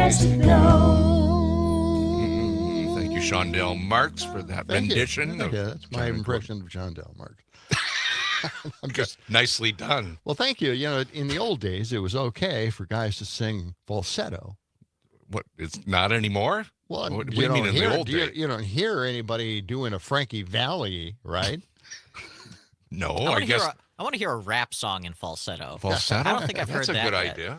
has to go. Thank you, Shondell Marks, for that rendition. Yeah, that's my impression of Shondell Marks. I'm just nicely done. Well, thank you. You know, in the old days, it was okay for guys to sing falsetto. What? It's not anymore? Well, what do you mean in the old days? You don't hear anybody doing a Frankie Valli, right? No, I I guess. I want to hear a rap song in falsetto. Falsetto? I don't think I've heard that. That's a good yet. idea.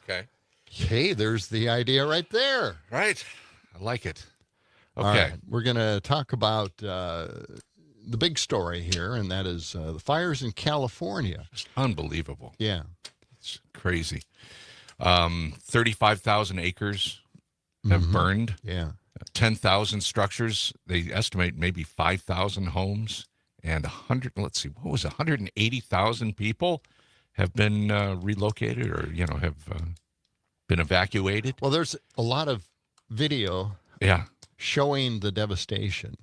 Okay. Hey, there's the idea right there. Right. I like it. Okay. All right. We're going to talk about the big story here, and that is the fires in California. It's unbelievable. Yeah. It's crazy. 35,000 acres have burned. Yeah. 10,000 structures. They estimate maybe 5,000 homes. And 180,000 people have been relocated or, have been evacuated. Well, there's a lot of video showing the devastation.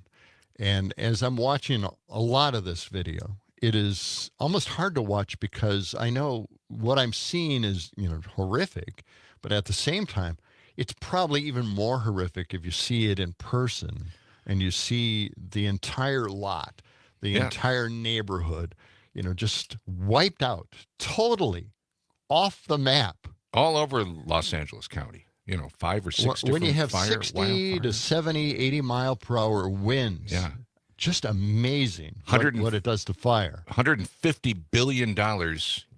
And as I'm watching a lot of this video, it is almost hard to watch because I know what I'm seeing is, horrific. But at the same time, it's probably even more horrific if you see it in person and you see the entire lot. The entire neighborhood, just wiped out, totally off the map. All over Los Angeles County, 5 or 6 different when you have fire, 60 to 70, 80 mile per hour winds. Yeah. Just amazing what it does to fire. $150 billion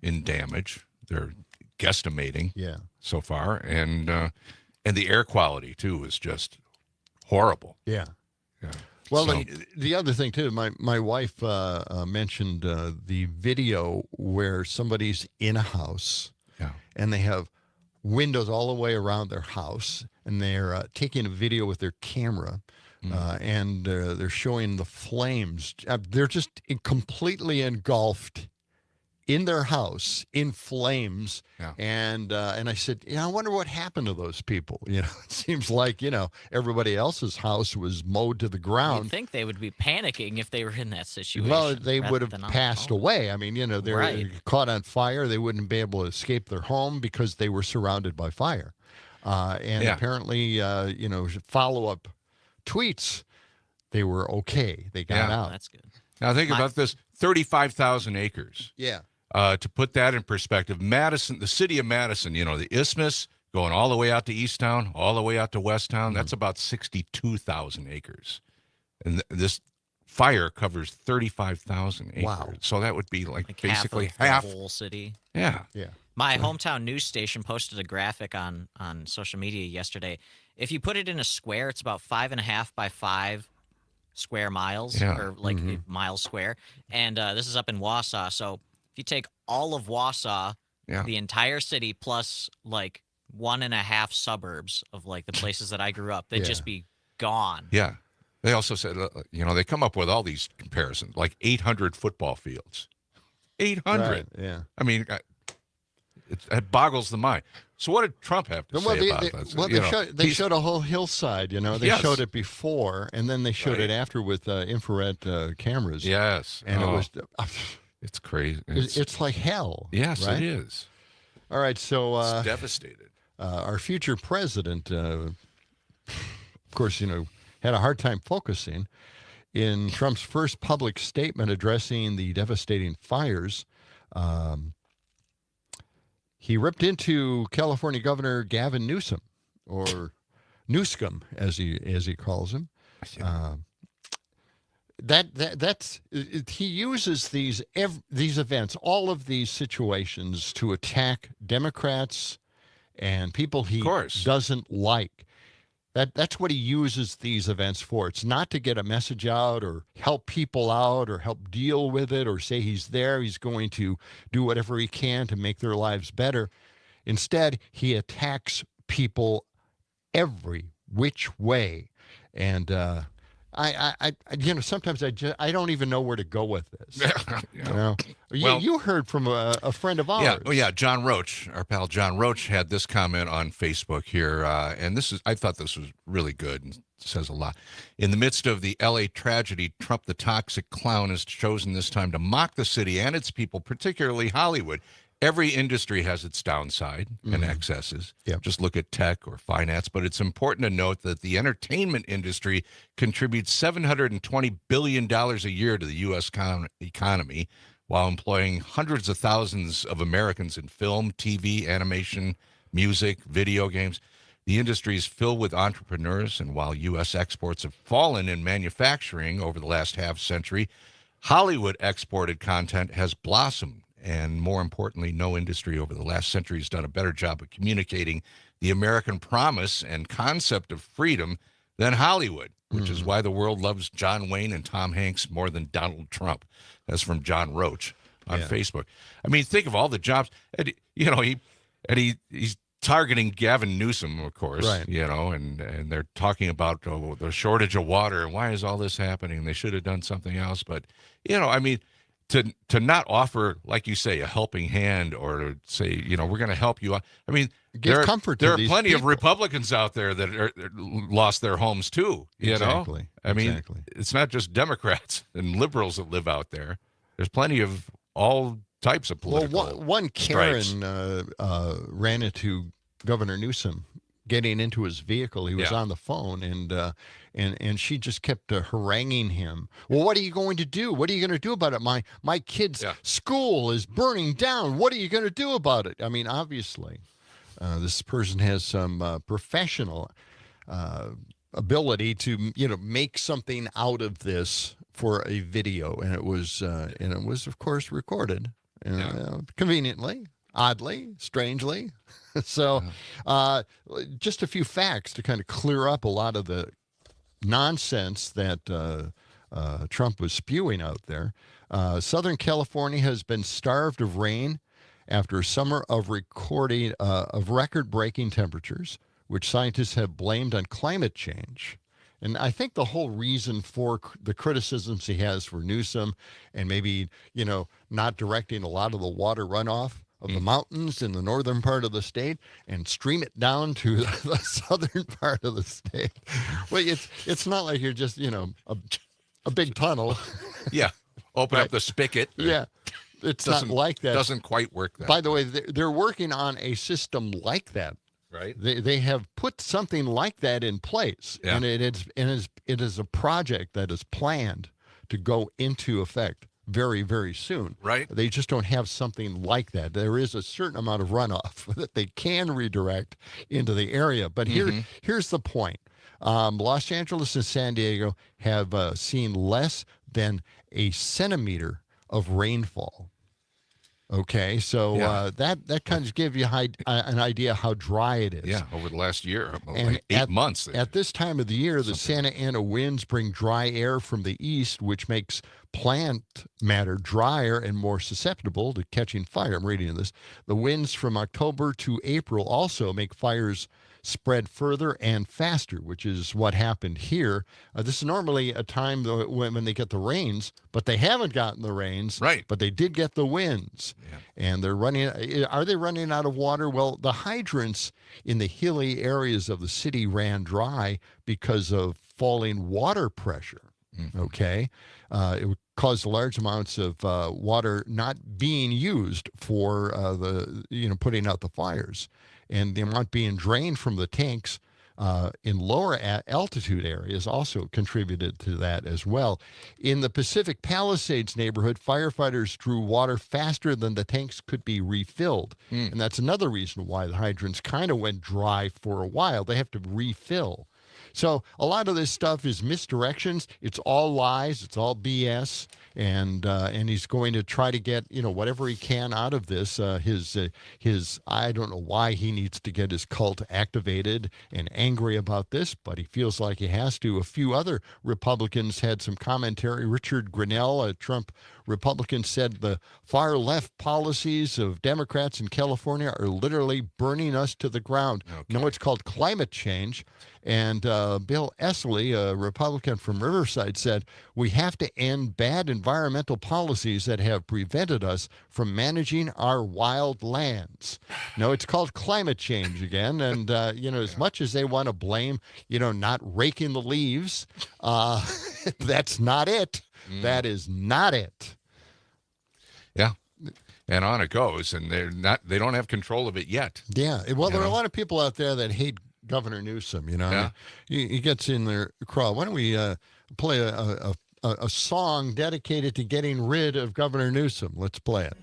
in damage. They're guesstimating so far. And the air quality, too, is just horrible. Yeah. Yeah. Well, the other thing, too, my wife mentioned the video where somebody's in a house and they have windows all the way around their house and they're taking a video with their camera and they're showing the flames. They're just completely engulfed in their house in flames. Yeah. And I said, I wonder what happened to those people. It seems like, everybody else's house was mowed to the ground. You'd think they would be panicking if they were in that situation. Well, they would have passed away. I mean, they're caught on fire. They wouldn't be able to escape their home because they were surrounded by fire. And apparently, follow-up tweets, they were okay. They got out. That's good. Now think about this, 35,000 acres. Yeah. To put that in perspective, Madison, the city of Madison, the isthmus going all the way out to Easttown, all the way out to Westtown, that's about 62,000 acres. And this fire covers 35,000 acres. Wow. So that would be like basically half half the whole city. Yeah. Yeah. My hometown news station posted a graphic on social media yesterday. If you put it in a square, it's about 5.5 by 5 square miles, or like miles square. And this is up in Wausau. So if you take all of Wausau, the entire city, plus like 1.5 suburbs of like the places that I grew up, they'd just be gone. Yeah. They also said, they come up with all these comparisons, like 800 football fields. 800. Right, yeah. I mean, it boggles the mind. So what did Trump have to say about this? Well, they showed a whole hillside, They showed it before, and then they showed it after with infrared cameras. Yes. And it was... It's crazy. It's like hell. Yes, right? it is. All right, so... it's devastated. Our future president, of course, had a hard time focusing. In Trump's first public statement addressing the devastating fires, he ripped into California Governor Gavin Newsom, or Newscomb, as he calls him. He uses these events, all of these situations, to attack Democrats and people he doesn't like. That's what he uses these events for. It's not to get a message out or help people out or help deal with it or say he's there. He's going to do whatever he can to make their lives better. Instead, he attacks people every which way. And sometimes I don't even know where to go with this. You heard from a friend of ours. Yeah, John Roach, our pal John Roach, had this comment on Facebook here, and I thought this was really good and says a lot. In the midst of the L.A. tragedy, Trump, the toxic clown, has chosen this time to mock the city and its people, particularly Hollywood. every industry has its downside and excesses. Yep. Just look at tech or finance. But it's important to note that the entertainment industry contributes $720 billion a year to the U.S. economy, while employing hundreds of thousands of Americans in film, TV, animation, music, video games. The industry is filled with entrepreneurs, and while U.S. exports have fallen in manufacturing over the last half century, Hollywood exported content has blossomed. And more importantly, no industry over the last century has done a better job of communicating the American promise and concept of freedom than Hollywood, which is why the world loves John Wayne and Tom Hanks more than Donald Trump. That's from John Roach on Facebook. I mean, think of all the jobs. And, you know, he's targeting Gavin Newsom, of course, right. You know, and they're talking about the shortage of water and why is all this happening? They should have done something else. But, you know, I mean, to not offer, like you say, a helping hand or to say, you know, we're going to help you out. I mean, Give comfort to there are these plenty of people. Republicans out there that lost their homes too, you know? I mean, it's not just Democrats and liberals that live out there. There's plenty of all types of political Well, one Karen stripes. Ran into Governor Newsom getting into his vehicle. He was on the phone, and she just kept haranguing him. Well, what are you going to do? What are you going to do about it? My kid's school is burning down. What are you going to do about it? I mean, obviously, this person has some professional ability to, you know, make something out of this for a video, and it was of course recorded, conveniently, oddly, strangely. So, just a few facts to kind of clear up a lot of the nonsense that Trump was spewing out there. Southern California has been starved of rain after a summer of record-breaking temperatures, which scientists have blamed on climate change. And I think the whole reason for the criticisms he has for Newsom and maybe, you know, not directing a lot of the water runoff of the mountains in the northern part of the state and stream it down to the southern part of the state. Well, it's not like you're just, you know, a big tunnel. Yeah. Open up the spigot. Yeah. It's not like that. Doesn't quite work that By the way, they're working on a system like that. Right. They have put something like that in place, and it is a project that is planned to go into effect very, very soon. Right. They just don't have something like that. There is a certain amount of runoff that they can redirect into the area. But here's the point. Los Angeles and San Diego have seen less than a centimeter of rainfall. Okay, so that kind of gives you an idea how dry it is. Yeah, over the last year, And like 8 months. At this time of the year, the Santa Ana winds bring dry air from the east, which makes plant matter drier and more susceptible to catching fire. I'm reading this. The winds from October to April also make fires spread further and faster, which is what happened here. This is normally a time when they get the rains, but they haven't gotten the rains. Right. But they did get the winds. Yeah. And they're are they running out of water? Well, the hydrants in the hilly areas of the city ran dry because of falling water pressure. Okay. It caused large amounts of water not being used for putting out the fires. And the amount being drained from the tanks in lower altitude areas also contributed to that as well. In the Pacific Palisades neighborhood, firefighters drew water faster than the tanks could be refilled. And that's another reason why the hydrants kind of went dry for a while. They have to refill. So a lot of this stuff is misdirections. It's all lies. It's all BS. And he's going to try to get, whatever he can out of this. His I don't know why he needs to get his cult activated and angry about this, but he feels like he has to. A few other Republicans had some commentary. Richard Grinnell, a Trump Republican, said the far left policies of Democrats in California are literally burning us to the ground. Okay. No, it's called climate change. And Bill Essley, a Republican from Riverside, said, we have to end bad environmental policies that have prevented us from managing our wild lands. No, it's called climate change again. And, as much as they want to blame, not raking the leaves, that's not it. That is not it. Yeah. and on it goes. And they don't have control of it yet. Yeah. Well, there are a lot of people out there that hate Governor Newsom. You know, Yeah. he gets in their crawl. Why don't we play a song dedicated to getting rid of Governor Newsom? Let's play it.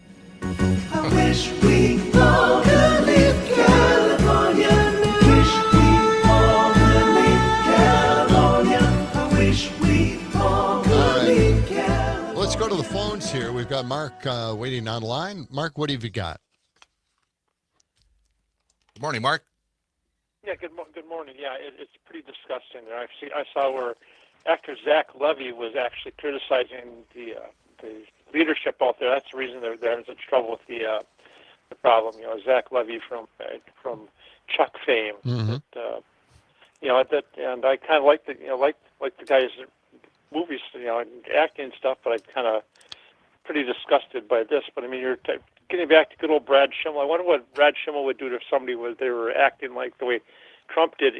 I wish we all could leave California. Wish we all could leave California. I wish we all could leave California. Let's go to the phones here. We've got Mark waiting online. Mark, what have you got? Good morning, Mark. Yeah, good morning. Yeah, it's pretty disgusting. I saw where actor Zach Levy was actually criticizing the leadership out there. That's the reason they're having such trouble with the problem. You know, Zach Levy from Chuck fame. Mm-hmm. And I kind of like the guy's movies, and acting and stuff. But I'm kind of pretty disgusted by this. But I mean, you're getting back to good old Brad Schimmel. I wonder what Brad Schimmel would do if somebody they were acting like the way Trump did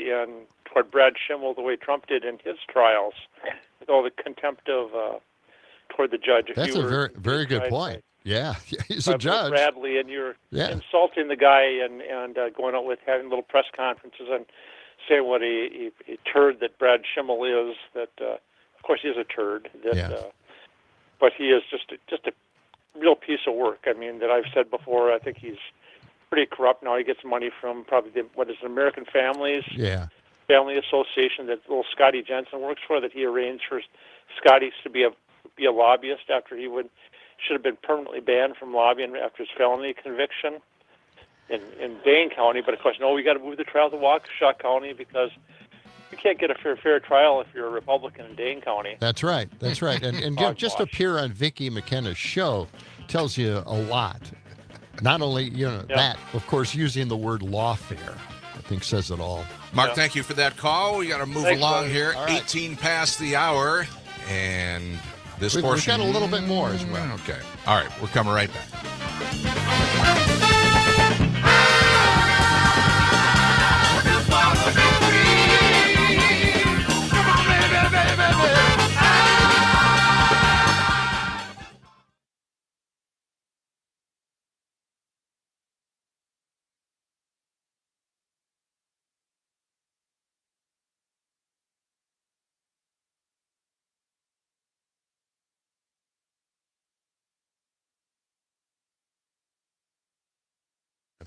toward Brad Schimmel, the way Trump did in his trials, with all the contempt of toward the judge. That's a very good point. Yeah, he's a judge. Bradley, and you're insulting the guy and going out with having little press conferences and saying what a turd that Brad Schimmel is. That of course he is a turd. But he is just a real piece of work. I mean, that I've said before. I think he's pretty corrupt now. He gets money from probably what is it, American Families Family Association that little Scotty Jensen works for. That he arranged for Scotty to be a lobbyist after he should have been permanently banned from lobbying after his felony conviction in Dane County. But of course, no, we got to move the trial to Waukesha County because you can't get a fair trial if you're a Republican in Dane County. That's right. And just appear on Vicki McKenna's show tells you a lot. Not only that, of course, using the word lawfare, I think says it all. Mark, thank you for that call. We got to move along here. Right. 18 past the hour, and this portion. We've got a little bit more as well. Okay. All right. We're coming right back.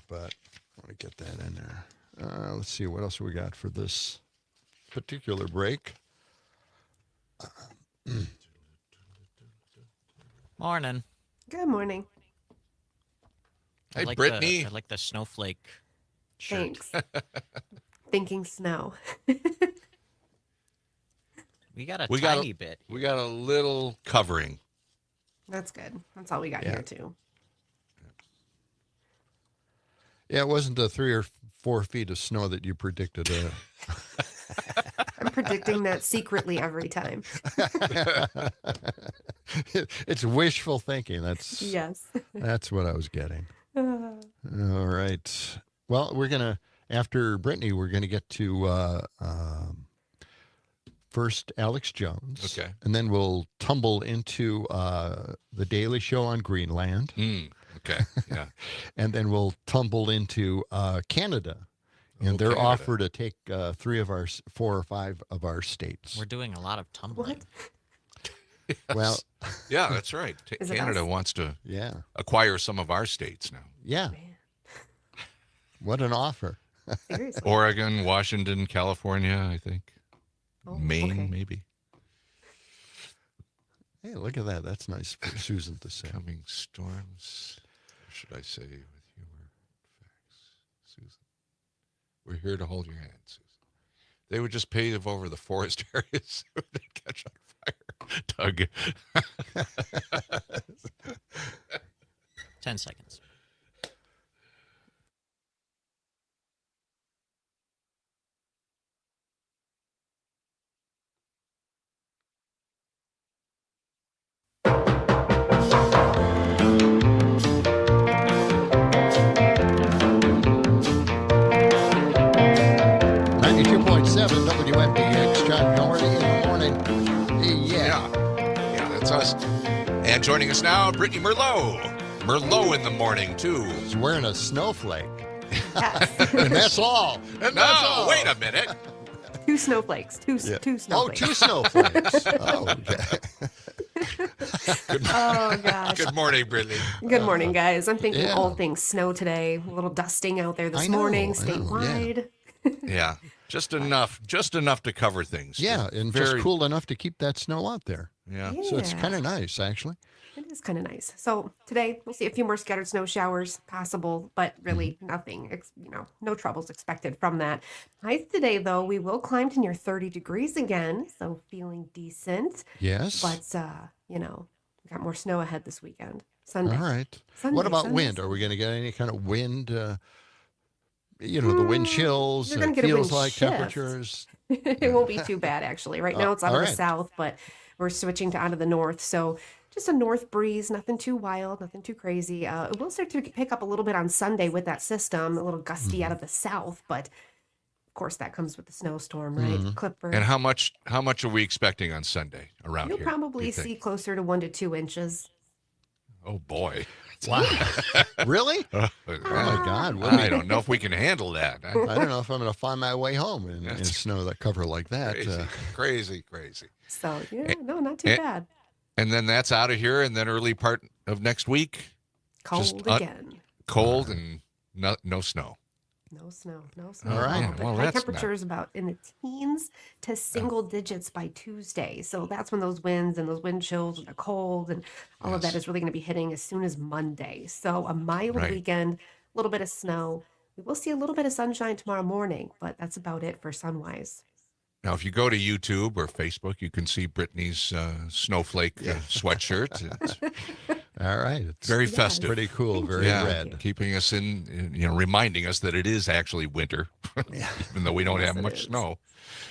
But I want to get that in there. Let's see what else we got for this particular break. Morning. Good morning. Hey, Brittany. I like the snowflake shirt. Thanks. Thinking snow. We got a tiny bit. We got a little covering. That's good. That's all we got here, too. Yeah, it wasn't the 3 or 4 feet of snow that you predicted. I'm predicting that secretly every time. It's wishful thinking. Yes. That's what I was getting. All right. Well, after Brittany, we're going to get to first Alex Jones. Okay. And then we'll tumble into The Daily Show on Greenland. Okay, yeah. And then we'll tumble into Canada. And they're Canada. offered to take 4 or 5 of our states. We're doing a lot of tumbling. Yes. Well, yeah, that's right. Canada wants to acquire some of our states now. Yeah. What an offer. Seriously. Oregon, Washington, California, I think. Maine, maybe. Hey, look at that. That's nice for Susan to say. Coming storms. Or should I say with humor, facts, Susan? We're here to hold your hand, Susan. They would just pave over the forest areas to catch on fire. Doug. 10 seconds. WMPX, John Gordy in the morning. Yeah, that's us. And joining us now, Brittany Merlot. Merlot in the morning, too. He's wearing a snowflake. Yes. And that's all. And that's all. Wait a minute. 2 snowflakes. Two snowflakes. Oh, 2 snowflakes. Oh, okay. Oh, gosh. Good morning, Brittany. Good morning, guys. I'm thinking Yeah. all things snow today. A little dusting out there this morning, statewide. Yeah, just enough to cover things. Yeah, and just cool enough to keep that snow out there. Yeah. So it's kind of nice, actually. It is kind of nice. So today we'll see a few more scattered snow showers possible, but really nothing, no troubles expected from that. Highs today, though, we will climb to near 30 degrees again, so feeling decent. Yes. But, we got more snow ahead this weekend. Sunday. All right. Sunday, What about Sunday, wind? Are we going to get any kind of wind? The wind chills. You're gonna It get a feels wind like shift. temperatures. It won't be too bad, actually. Right now it's out all of the right. south, but we're switching to out of the north. So just a north breeze, nothing too wild, nothing too crazy. It will start to pick up a little bit on Sunday with that system, a little gusty out of the south, but of course that comes with the snowstorm, right? Clipper. And how much are we expecting on Sunday around You'll here? probably you think? see closer to 1 to 2 inches. Oh boy. Wow. Really? Oh my God. I don't know if we can handle that. I don't know if I'm going to find my way home in snow that cover like that. Crazy. So, no, not too bad. And then that's out of here, and then early part of next week. Cold again. Cold and no snow. No snow. All right. But high temperatures about in the teens to single digits by Tuesday. So that's when those winds and those wind chills and the cold and all of that is really going to be hitting as soon as Monday. So a mild weekend, a little bit of snow. We will see a little bit of sunshine tomorrow morning, but that's about it for sunwise. Now, if you go to YouTube or Facebook, you can see Brittany's snowflake sweatshirt. It's all right. It's very festive. Pretty cool. Very red. Keeping us reminding us that it is actually winter, even though we don't have much snow.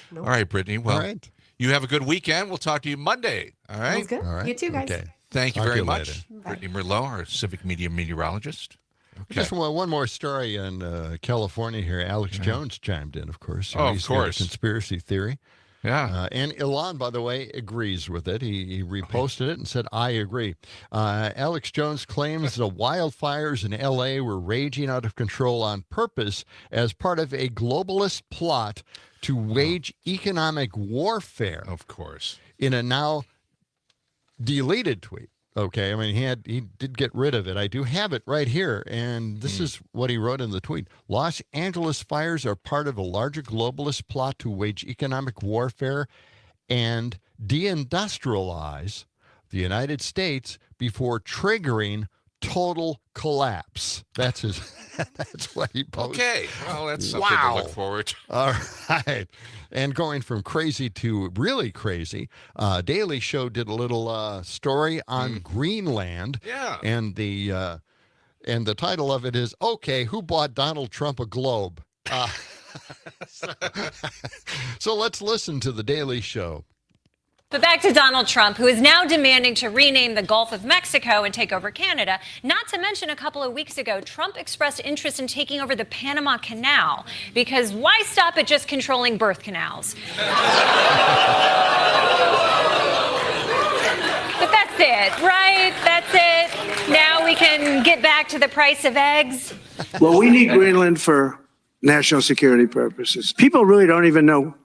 Nope. All right, Brittany. Well, you have a good weekend. We'll talk to you Monday. All right? Sounds good. All right. You too, guys. Okay. Thank you Talk very to you much. later. Brittany Merlot, our civic media meteorologist. Okay. Just one more story in California here. Alex Jones chimed in, of course. Oh, of He's got a course. conspiracy theory. Yeah. And Elon, by the way, agrees with it. He reposted it and said, I agree. Alex Jones claims the wildfires in L.A. were raging out of control on purpose as part of a globalist plot to wage economic warfare. Of course. In a now deleted tweet. Okay, I mean, he did get rid of it. I do have it right here, and this is what he wrote in the tweet. Los Angeles fires are part of a larger globalist plot to wage economic warfare and deindustrialize the United States before triggering total collapse. That's what he posted. Okay, well, that's something to look forward to. All right. And going from crazy to really crazy, Daily Show did a little story on Greenland. Yeah. And the title of it is, Okay, Who Bought Donald Trump a Globe? So let's listen to the Daily Show. But back to Donald Trump, who is now demanding to rename the Gulf of Mexico and take over Canada. Not to mention, a couple of weeks ago, Trump expressed interest in taking over the Panama Canal, because why stop at just controlling birth canals? But that's it, right? That's it. Now we can get back to the price of eggs. Well, we need Greenland for national security purposes. People really don't even know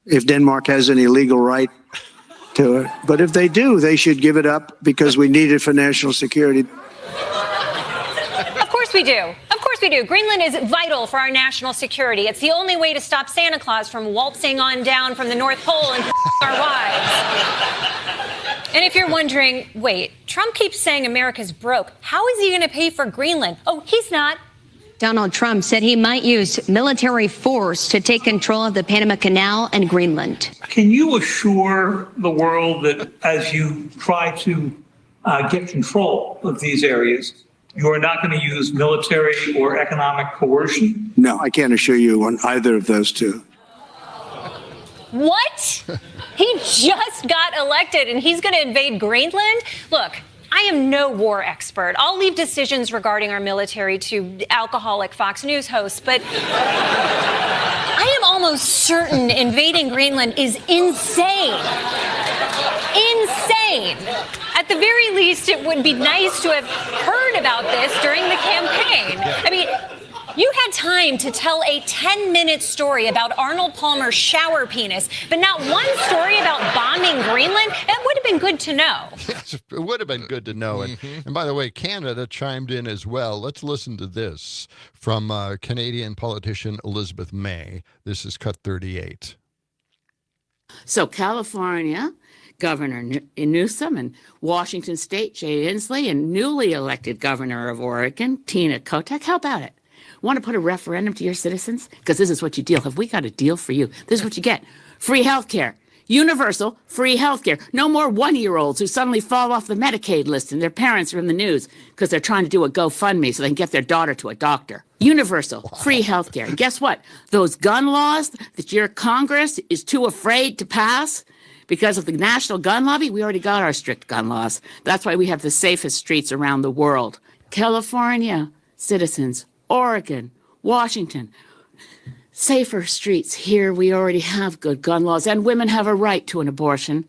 if Denmark has any legal right to it. But if they do, they should give it up because we need it for national security. Of course we do. Of course we do. Greenland is vital for our national security. It's the only way to stop Santa Claus from waltzing on down from the North Pole and our wives. And if you're wondering, wait, Trump keeps saying America's broke. How is he going to pay for Greenland? Oh, he's not. Donald Trump said he might use military force to take control of the Panama Canal and Greenland. Can you assure the world that as you try to get control of these areas, you are not going to use military or economic coercion? No, I can't assure you on either of those two. What? He just got elected and he's going to invade Greenland? Look, I am no war expert. I'll leave decisions regarding our military to alcoholic Fox News hosts, but I am almost certain invading Greenland is insane. Insane. At the very least, it would be nice to have heard about this during the campaign. I mean, you had time to tell a 10-minute story about Arnold Palmer's shower penis, but not one story about bombing Greenland. That would have been good to know. Yes, it would have been good to know. And by the way, Canada chimed in as well. Let's listen to this from Canadian politician Elizabeth May. This is cut 38. So California Governor Newsom and Washington State Jay Inslee and newly elected Governor of Oregon Tina Kotek, how about it? Want to put a referendum to your citizens? Because this is what you deal. Have we got a deal for you? This is what you get. Free health care. Universal free health care. No more one-year-olds who suddenly fall off the Medicaid list and their parents are in the news because they're trying to do a GoFundMe so they can get their daughter to a doctor. Universal free health care. And guess what? Those gun laws that your Congress is too afraid to pass because of the national gun lobby, we already got our strict gun laws. That's why we have the safest streets around the world. California citizens, Oregon, Washington, safer streets. Here we already have good gun laws, and women have a right to an abortion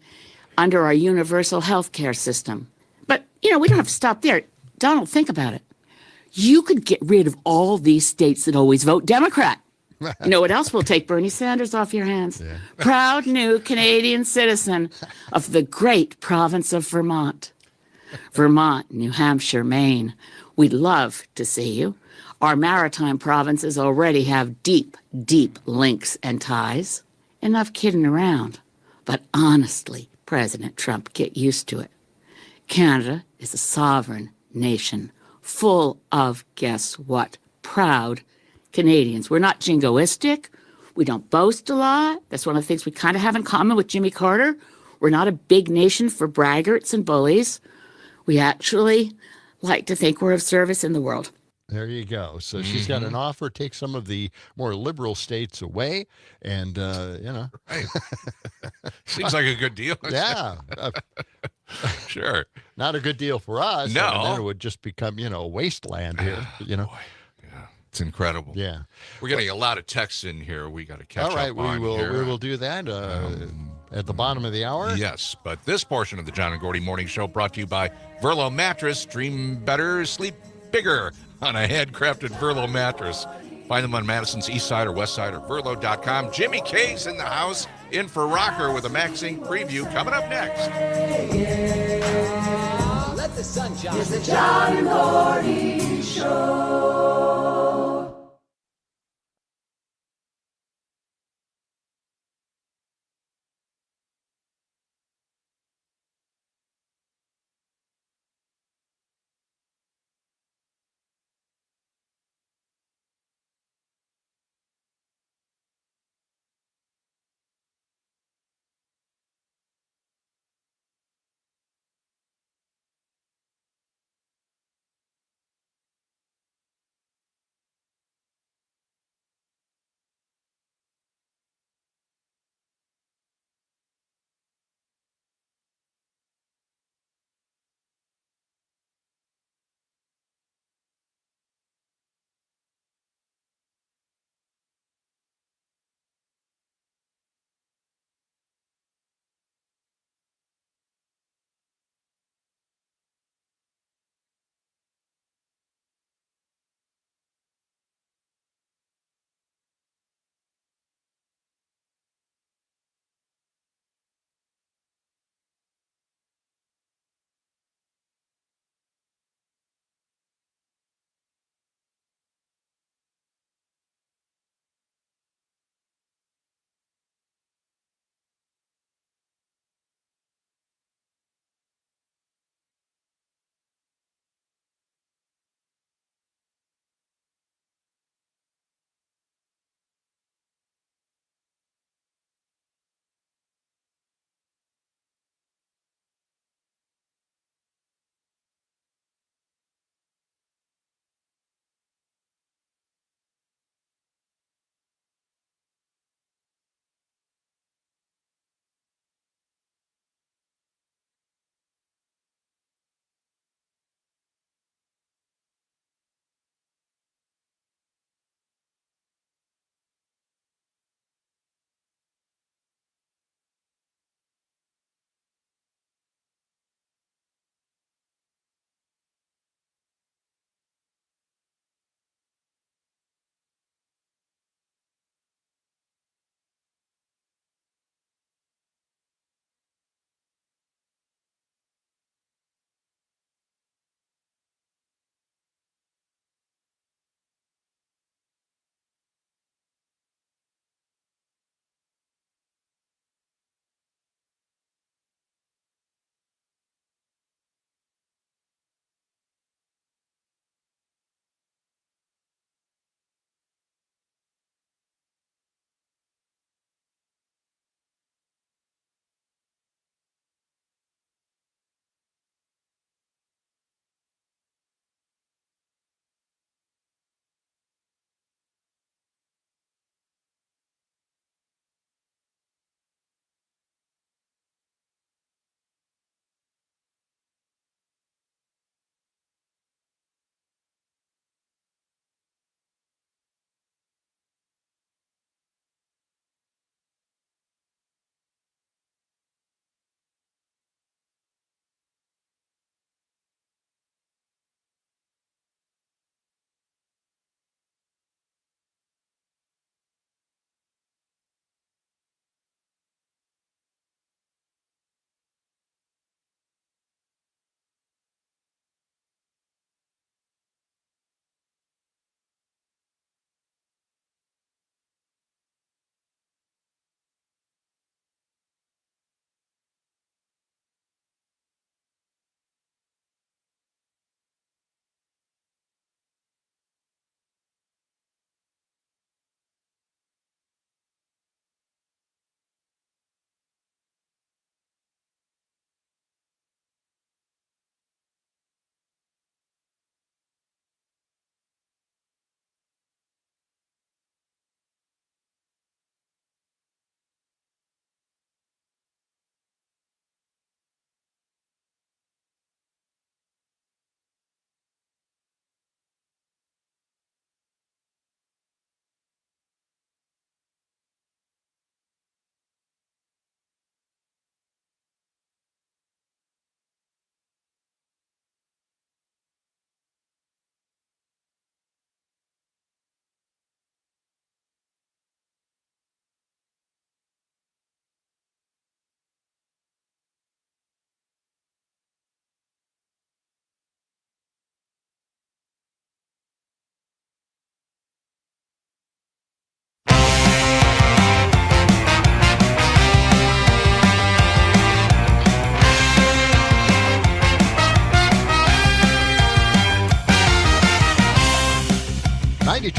under our universal health care system. But, we don't have to stop there. Donald, think about it. You could get rid of all these states that always vote Democrat. You know what else will take Bernie Sanders off your hands? Yeah. Proud new Canadian citizen of the great province of Vermont. Vermont, New Hampshire, Maine. We'd love to see you. Our maritime provinces already have deep, deep links and ties. Enough kidding around. But honestly, President Trump, get used to it. Canada is a sovereign nation full of, guess what, proud Canadians. We're not jingoistic. We don't boast a lot. That's one of the things we kind of have in common with Jimmy Carter. We're not a big nation for braggarts and bullies. We actually like to think we're of service in the world. There you go. So she's got an offer, take some of the more liberal states away, and, Right. Seems like a good deal. Yeah. Sure. Not a good deal for us. No. And then it would just become, a wasteland here, Boy. Yeah. It's incredible. Yeah. We're getting a lot of texts in here. We got to catch All right, up on here. we will do that at the bottom of the hour. Yes, but this portion of the John and Gordy Morning Show brought to you by Verlo Mattress. Dream better, sleep bigger on a handcrafted Verlo mattress. Find them on Madison's east side or west side or Verlo.com. Jimmy K's in the house, in for Rocker with a Max Inc. preview coming up next. Let the sun shine. It's the John and Gordy Show.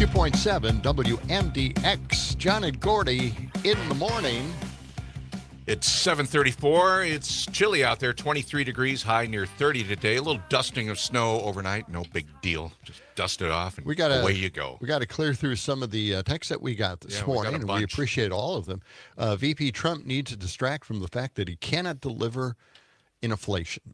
92.7 WMDX. John and Gordy in the morning. It's 7:34. It's chilly out there, 23 degrees, high near 30 today. A little dusting of snow overnight, no big deal. Just dust it off and away you go. We got to clear through some of the texts that we got this morning, and we appreciate all of them. VP Trump needs to distract from the fact that he cannot deliver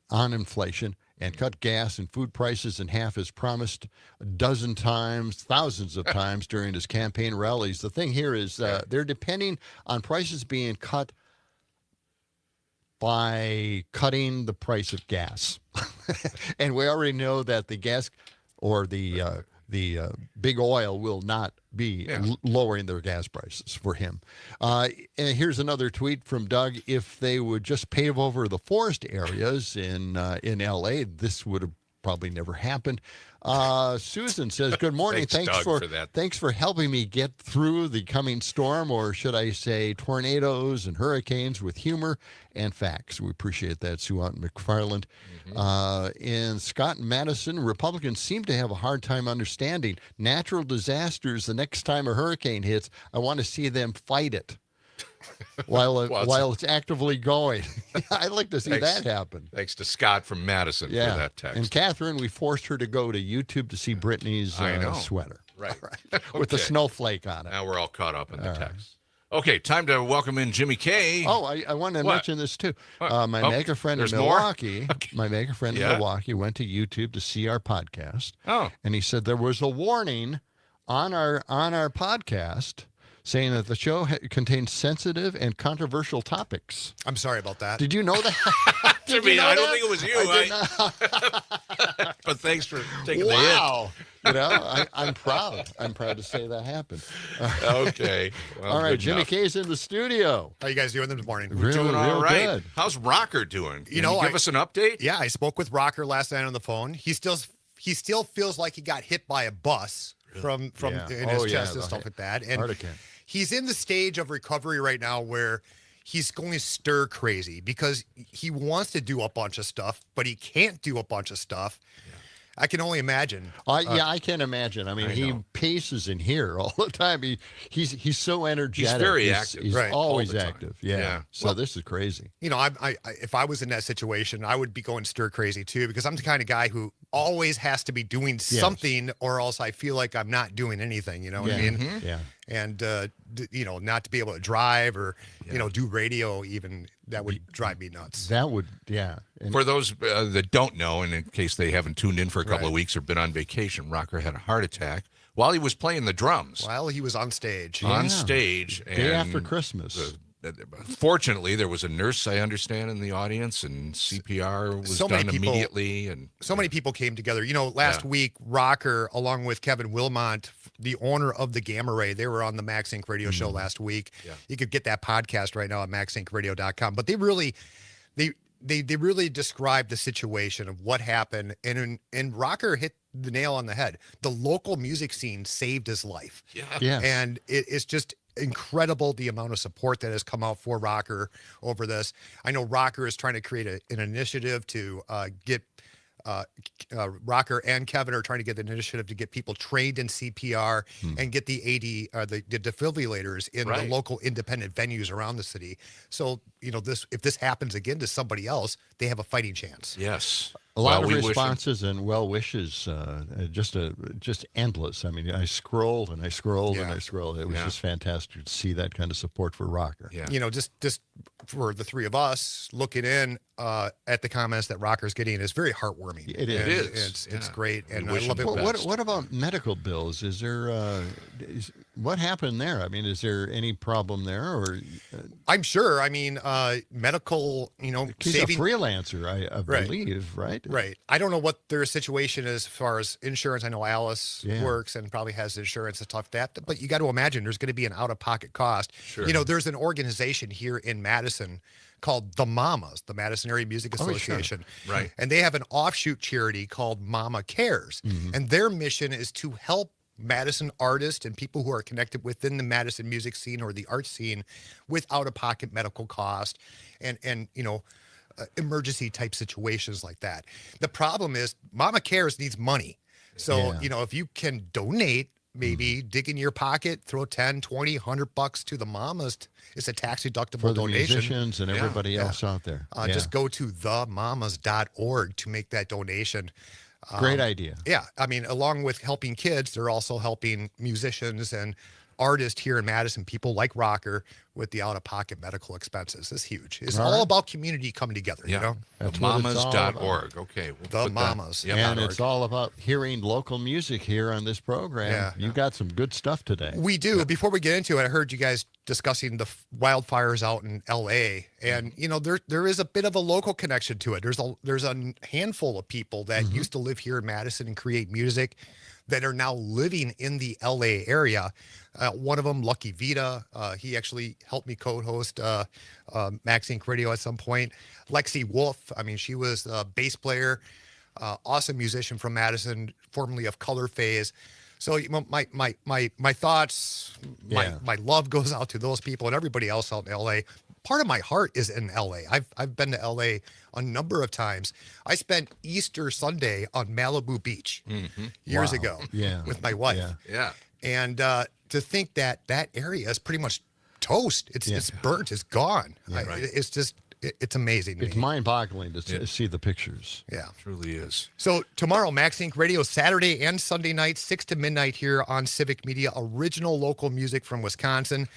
on inflation, and cut gas and food prices in half as promised a dozen times, thousands of times during his campaign rallies. The thing here is they're depending on prices being cut by cutting the price of gas. And we already know that the gas or the big oil will not be lowering their gas prices for him. And here's another tweet from Doug. If they would just pave over the forest areas in L.A., this would have probably never happened. Susan says, good morning. Thanks for helping me get through the coming storm, or should I say tornadoes and hurricanes, with humor and facts. We appreciate that, Sue out in McFarland. In Scott and Madison, Republicans seem to have a hard time understanding natural disasters. The next time a hurricane hits, I want to see them fight it while it's actively going. I'd like to see that happen. Thanks to Scott from Madison for that text. And Catherine, we forced her to go to YouTube to see Brittany's sweater. Right. With the snowflake on it. Now we're all caught up in the text. Okay, time to welcome in Jimmy K. Oh, I wanted to mention this too. My mega friend in Milwaukee, Milwaukee went to YouTube to see our podcast. Oh. And he said there was a warning on our podcast saying that the show contains sensitive and controversial topics. I'm sorry about that. Did you know that? I don't think it was you. But thanks for taking the hint. Wow. I'm proud. I'm proud to say that happened. Okay. Well, all right, Jimmy K's in the studio. How you guys doing this morning? We're doing all right. Good. How's Rocker doing? Can you give us an update? Yeah, I spoke with Rocker last night on the phone. He still feels like he got hit by a bus from in his chest and stuff like that. And he's in the stage of recovery right now where he's going stir crazy because he wants to do a bunch of stuff, but he can't do a bunch of stuff. I can only imagine. I can imagine. I mean, he paces in here all the time. He's so energetic. He's very active. He's always active. Yeah. So this is crazy. I if I was in that situation, I would be going stir crazy too, because I'm the kind of guy who always has to be doing something, or else I feel like I'm not doing anything. You know what I mean? Mm-hmm. Yeah. And not to be able to drive or do radio, even that would drive me nuts. That would, And for those that don't know, and in case they haven't tuned in for a couple of weeks or been on vacation, Rocker had a heart attack while he was playing the drums. While he was on stage. Day after Christmas. Fortunately, there was a nurse, I understand, in the audience, and CPR was done immediately. And so many people came together. Last week, Rocker, along with Kevin Wilmot, the owner of the Gamma Ray, they were on the Max Inc. radio show last week. Yeah. You could get that podcast right now at maxincradio.com. But they really described the situation of what happened, and Rocker hit the nail on the head. The local music scene saved his life. Yeah. And it's just incredible the amount of support that has come out for Rocker over this. I know Rocker is trying to create an initiative to get Rocker and Kevin are trying to get an initiative to get people trained in CPR and get the the defibrillators in the local independent venues around the city. So if this happens again to somebody else, they have a fighting chance. Yes. A lot of responses and well wishes, just endless. I mean, I scrolled and I scrolled and I scrolled. It was just fantastic to see that kind of support for Rocker. Yeah. Just for the three of us looking in at the comments that Rocker's getting is very heartwarming. It is. It's great, and I love it. What about medical bills? Is there what happened there? I mean, is there any problem there, or? I'm sure. I mean, medical. He's a freelancer, I believe, right? Right. I don't know what their situation is as far as insurance. I know Alice works and probably has insurance and stuff like that. But you got to imagine there's going to be an out-of-pocket cost. Sure. There's an organization here in Madison called the Mamas, the Madison Area Music Association. Sure. Right. And they have an offshoot charity called Mama Cares. Mm-hmm. And their mission is to help Madison artists and people who are connected within the Madison music scene or the art scene with out-of-pocket medical cost and emergency type situations like that. The problem is Mama Cares needs money. So, if you can donate maybe dig in your pocket, throw 10, 20, $100 to the mamas. It's a tax deductible For the donation. musicians and everybody else out there. Just go to themamas.org to make that donation. Great idea. Yeah. I mean, along with helping kids, they're also helping musicians and artists here in Madison, people like Rocker, with the out-of-pocket medical expenses. It's huge. It's all about community coming together, you know? That's what it's all about. Mamas.org. Okay. The Mamas. And it's all about hearing local music here on this program. Yeah. You got some good stuff today. We do. Before we get into it, I heard you guys discussing the wildfires out in L.A. And, you know, there is a bit of a local connection to it. There's a handful of people that used to live here in Madison and create music that are now living in the L.A. area. One of them, Lucky Vita, he actually helped me co-host Max Inc. Radio at some point. Lexi Wolf, I mean, she was a bass player, awesome musician from Madison, formerly of Color Phase. So my thoughts, my love goes out to those people and everybody else out in L.A. Part of my heart is in L.A. I've been to L.A. a number of times. I spent Easter Sunday on Malibu Beach years ago with my wife. Yeah. And to think that area is pretty much toast. It's burnt. It's gone. It's just, it's amazing. It's mind-boggling to see the pictures. Yeah. It truly is. So tomorrow, Max Inc. Radio, Saturday and Sunday night, 6 to midnight here on Civic Media, original local music from Wisconsin.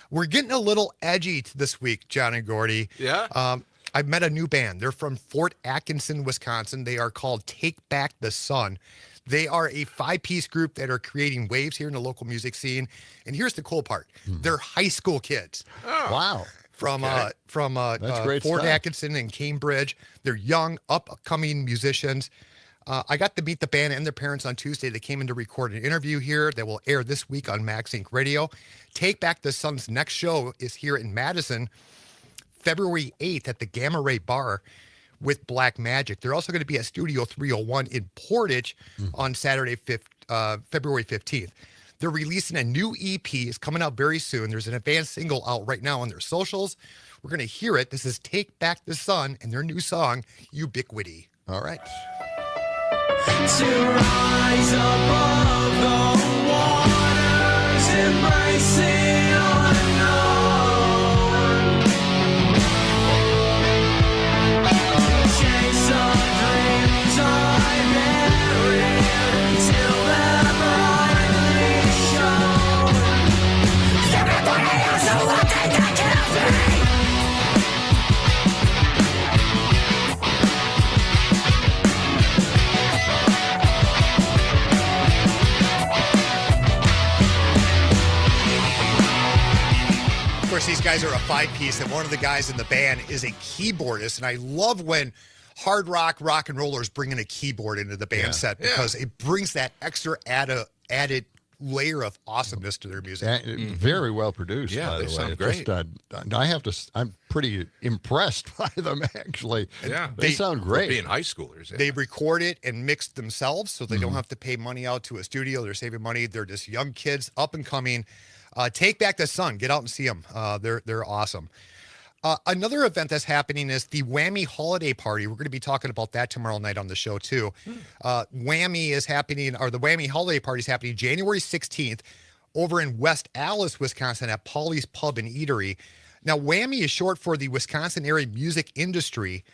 We're getting a little edgy this week, John and Gordy. Yeah. I've met a new band. They're from Fort Atkinson, Wisconsin. They are called Take Back the Sun. They are a 5-piece group that are creating waves here in the local music scene. And here's the cool part. They're high school kids. Oh. Wow. From That's great Fort stuff. Atkinson and Cambridge. They're young, upcoming musicians. I got to meet the band and their parents on Tuesday. They came in to record an interview here that will air this week on Max Inc. Radio. Take Back the Sun's next show is here in Madison, February 8th at the Gamma Ray Bar with Black Magic. They're also going to be at Studio 301 in Portage on Saturday, February 15th. They're releasing a new EP. It's coming out very soon. There's an advanced single out right now on their socials. We're going to hear it. This is Take Back the Sun and their new song, Ubiquity. All right. To rise above the waters, embracing unknown. Chase our dreams I buried till they're brightly shown. Everybody else who will take that care of me. Of course, these guys are a 5-piece, and one of the guys in the band is a keyboardist. And I love when hard rock and rollers bring in a keyboard into the band set because it brings that extra added layer of awesomeness to their music. Very well produced, Yeah, by they the way. sound It's great. just, I'm pretty impressed by them, actually. Yeah. They sound great. Being high schoolers. Yeah. They record it and mix themselves, so they don't have to pay money out to a studio. They're saving money. They're just young kids, up and coming. Take Back the Sun. Get out and see them. They're awesome. Another event that's happening is the Whammy Holiday Party. We're going to be talking about that tomorrow night on the show, too. Whammy is happening, or the Whammy Holiday Party is happening January 16th over in West Allis, Wisconsin at Polly's Pub and Eatery. Now, Whammy is short for the Wisconsin Area Music Industry.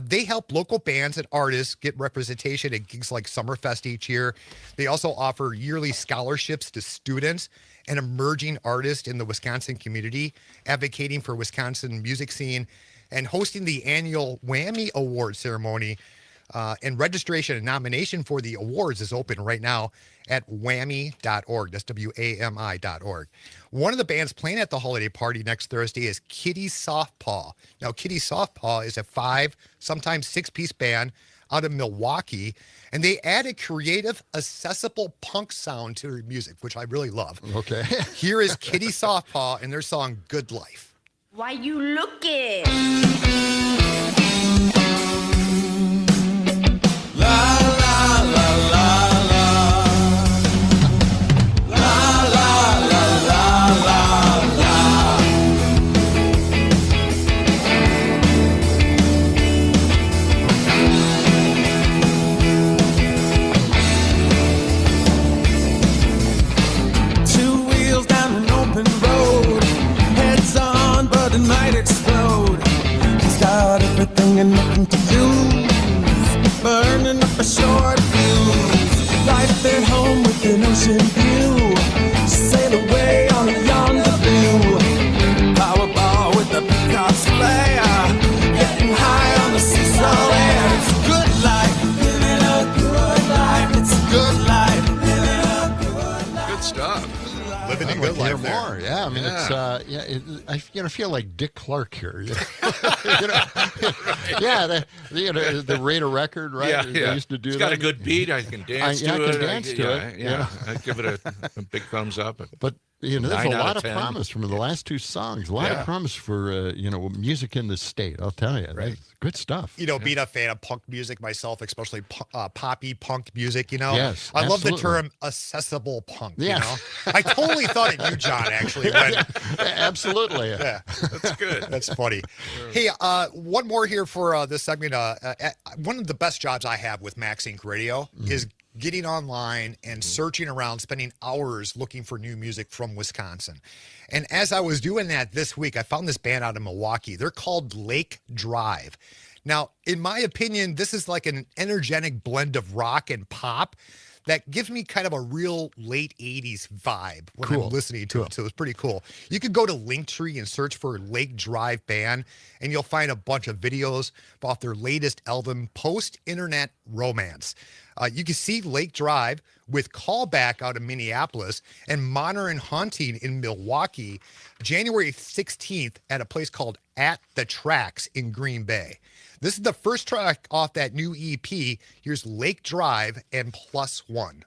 They help local bands and artists get representation at gigs like Summerfest each year. They also offer yearly scholarships to students and emerging artists in the Wisconsin community, advocating for Wisconsin music scene, and hosting the annual Whammy Award ceremony. And registration and nomination for the awards is open right now at whammy.org. That's WAMI.org. One of the bands playing at the holiday party next Thursday is Kitty Softpaw. Now, Kitty Softpaw is a 5, sometimes 6-piece band out of Milwaukee, and they add a creative, accessible punk sound to their music, which I really love. Okay. Here is Kitty Softpaw and their song Good Life. Why you looking? good hear life there. more. Yeah, I mean, I feel like Dick Clark here. Yeah, the Raider record, right? Yeah, They used to do it's that. got a good beat. I can dance to I it. can dance to it. Yeah, I give it a big thumbs up. But there's a 9 out lot of of 10. promise from the last two songs. A lot of promise for music in the state. I'll tell you, Right. that's good stuff. Being a fan of punk music myself, especially poppy punk music. Yes, I love the absolutely. term accessible punk. Yeah. I totally thought of you, John. Actually, absolutely. Yeah, that's good. That's funny. Hey, one more here for this segment. One of the best jobs I have with Max Inc. Radio is getting online and searching around, spending hours looking for new music from Wisconsin. And as I was doing that this week, I found this band out of Milwaukee. They're called Lake Drive. Now, in my opinion, this is like an energetic blend of rock and pop that gives me kind of a real late 80s vibe when I'm listening to it. So it's pretty cool. You could go to Linktree and search for Lake Drive Band, and you'll find a bunch of videos off their latest album, Post-Internet Romance. You can see Lake Drive with Callback out of Minneapolis and Modern Hunting in Milwaukee, January 16th at a place called At the Tracks in Green Bay. This is the first track off that new EP. Here's Lake Drive and Plus One.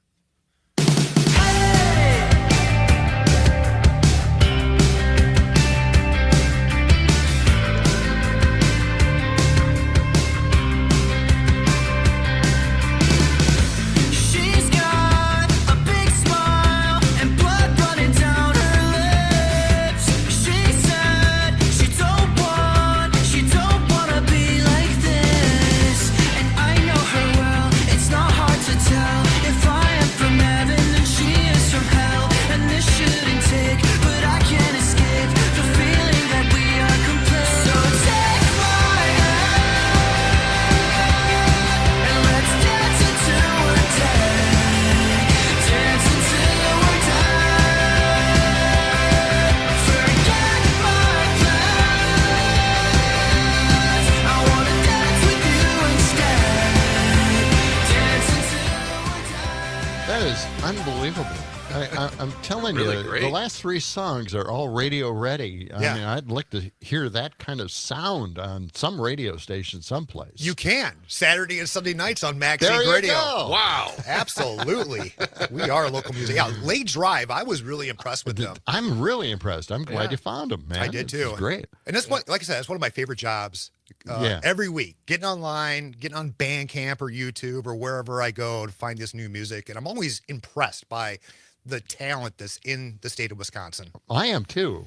Unbelievable. I'm telling Really you, great. the last three songs are all radio ready. I Yeah. mean, I'd like to hear that kind of sound on some radio station someplace. You can. Saturday and Sunday nights on Max There Inc. you Radio. go. Wow. Absolutely. We are local music. Yeah, Lake Drive, I was really impressed with them. I'm really impressed. I'm glad Yeah. you found them, man. I did This is too. great. And that's what, like I said, that's one of my favorite jobs. Every week, getting online, getting on Bandcamp or YouTube or wherever I go to find this new music. And I'm always impressed by the talent that's in the state of Wisconsin. I am too.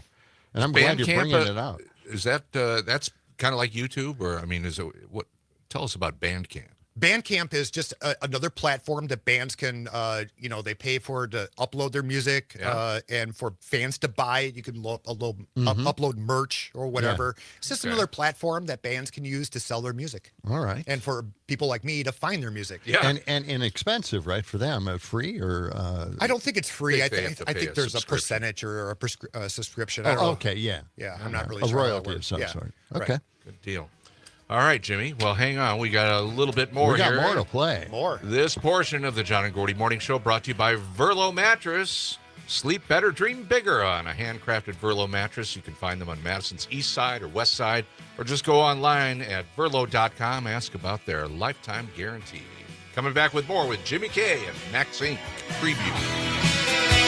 And I'm glad you're Bandcamp, bringing it out. Is that that's kind of like YouTube, or I mean, is it what? Tell us about Bandcamp. Bandcamp is just another platform that bands can, they pay for to upload their music, and for fans to buy it. You can upload merch or whatever. It's just another platform that bands can use to sell their music. All right. And for people like me to find their music. And inexpensive, right, for them? Free or? I don't think it's free. I they have to think pay a there's a subscription. percentage or a subscription. I don't know. Okay, yeah. Yeah, I'm not really a sure. how that royalty of works. some Yeah, sort. right. Okay. Good deal. All right, Jimmy. Well, hang on. We got a little bit more We got here. more to play. More. This portion of the John and Gordy Morning Show brought to you by Verlo Mattress. Sleep better, dream bigger on a handcrafted Verlo mattress. You can find them on Madison's east side or west side, or just go online at verlo.com. Ask about their lifetime guarantee. Coming back with more with Jimmy K and Max Inc. Preview.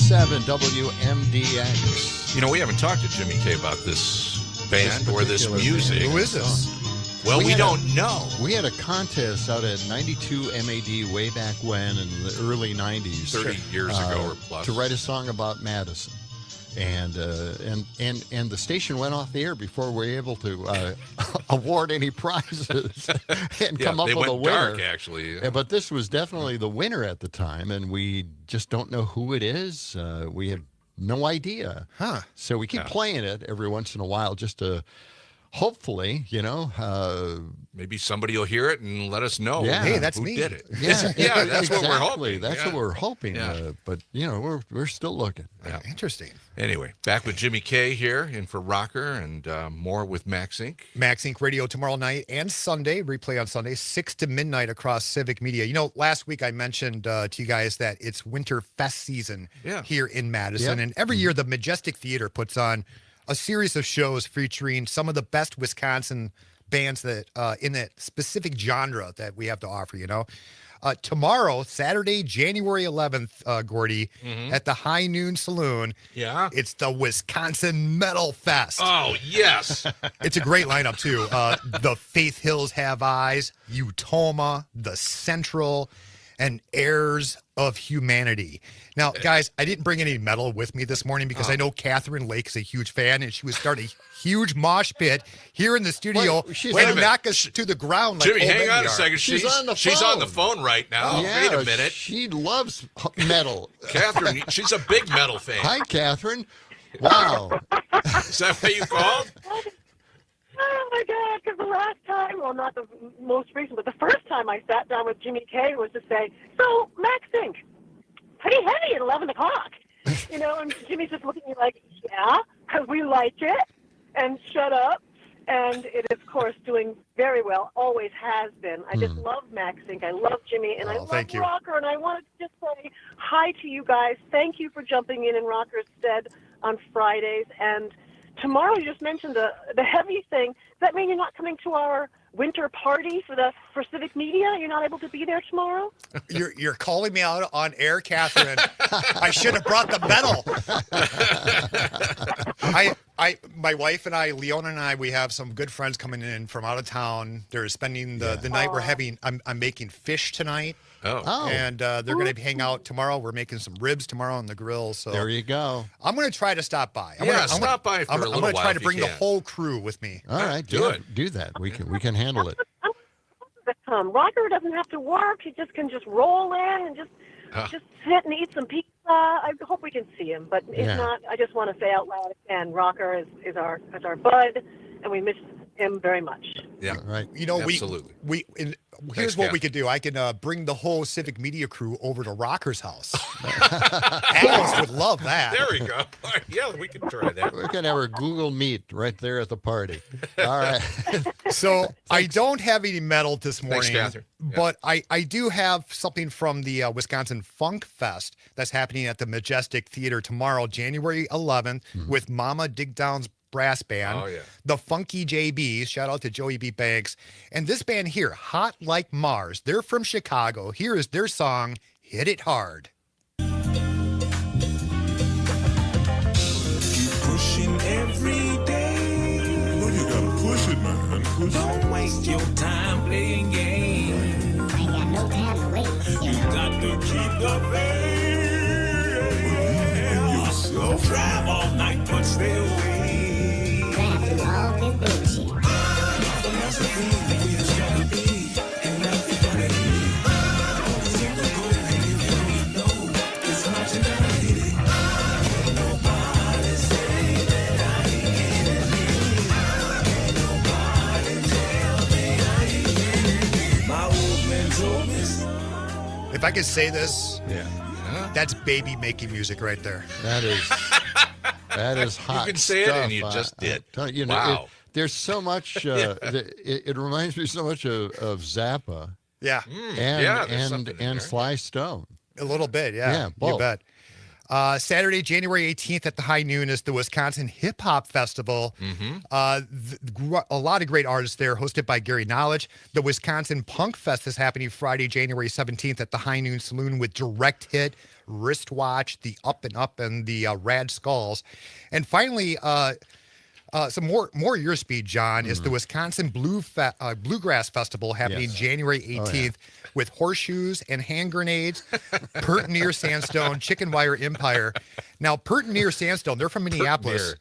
101.7 WMDX. You know, we haven't talked to Jimmy K about this band or this music. Who is this? Well, we don't know. We had a contest out at 92 MAD way back when in the early 90s. 30 years ago or plus. To write a song about Madison. And the station went off the air before we were able to award any prizes and come up with a winner. Dark, actually. Yeah, but this was definitely the winner at the time, and we just don't know who it is. We have no idea. Huh. So we keep playing it every once in a while just to hopefully, maybe somebody will hear it and let us know. Yeah. Hey, that's who me. did it. Yeah, yeah, that's what we're hoping. That's what we're hoping. Yeah. But we're still looking. Yeah. Interesting. Anyway, back with Jimmy K here in for Rocker and more with Max Inc. Max Inc. Radio tomorrow night and Sunday, replay on Sunday, 6 to midnight across Civic Media. You know, last week I mentioned to you guys that it's Winter Fest season here in Madison. And every year the Majestic Theater puts on a series of shows featuring some of the best Wisconsin bands that in that specific genre that we have to offer, tomorrow, Saturday, January 11th, Gordy, at the High Noon Saloon. Yeah. It's the Wisconsin Metal Fest. Oh, yes. It's a great lineup, too. The Faith Hills Have Eyes, Utoma, The Central, and Heirs of Humanity. Now, guys, I didn't bring any metal with me this morning because I know Catherine Lake is a huge fan, and she was starting a huge mosh pit here in the studio and knock us to the ground like Jimmy, old hang men on a are. second. She's on the phone right now. Yeah, Wait a minute. She loves metal. Catherine, she's a big metal fan. Hi, Catherine. Wow. Is that what you called? Oh my God! Because the last time, well, not the most recent, but the first time I sat down with Jimmy K was to say, "So Max Inc. pretty heavy at 11 o'clock," and Jimmy's just looking at me like, "Yeah, because we like it," and shut up. And it is, of course, doing very well. Always has been. I just love Max Inc. I love Jimmy, and I love Rocker. And I wanted to just say hi to you guys. Thank you for jumping in Rocker's stead on Fridays. And tomorrow, you just mentioned the heavy thing. Does that mean you're not coming to our winter party for Civic Media? You're not able to be there tomorrow? You're calling me out on air, Catherine. I should have brought the metal. My wife and I, Leona and I, we have some good friends coming in from out of town. They're spending the night. We're having. I'm making fish tonight. Oh. And they're going to hang out tomorrow. We're making some ribs tomorrow on the grill. So there you go. I'm going to try to stop by. Stop by for a little while. I'm going to try to if bring you the can. whole crew with me. All right, do that. We can handle it. Rocker doesn't have to work. He just can roll in and just sit and eat some pizza. I hope we can see him, but if not, I just want to say out loud again, Rocker is our bud, and we miss him very much. Yeah, right. Absolutely. Here's what we could do. I can bring the whole Civic Media crew over to Rocker's house. Alice would love that. There we go. Yeah, we can try that. We can have our Google Meet right there at the party. All right. So I don't have any metal this morning, Thanks, Catherine. but I do have something from the Wisconsin Funk Fest that's happening at the Majestic Theater tomorrow, January 11th, with Mama Digdown's brass band, the Funky JBs, shout out to Joey B. Banks, and this band here, Hot Like Mars. They're from Chicago. Here is their song, Hit It Hard. Pushing every day. You gotta push it, man. Don't waste your time playing games. I ain't got no time to waste. You got to keep the faith. Believe in yourself. Drive all night, but stay away. If I could say this, that's baby making music right there. That is hot. You can say stuff. it, and you just did. Wow. There's so much. It reminds me so much of Zappa. Yeah. And Sly Stone. A little bit, yeah. Both. You bet. Saturday, January 18th at the high noon is the Wisconsin Hip Hop Festival. A lot of great artists there, hosted by Gary Knowledge. The Wisconsin Punk Fest is happening Friday, January 17th at the High Noon Saloon with Direct Hit, Wristwatch, the Up and Up, and the Rad Skulls. And finally, some more your speed, John, is the Wisconsin Bluegrass Festival happening January 18th with Horseshoes and Hand Grenades, Pert Near Sandstone, Chicken Wire Empire. Now, Pert Near Sandstone, they're from Minneapolis,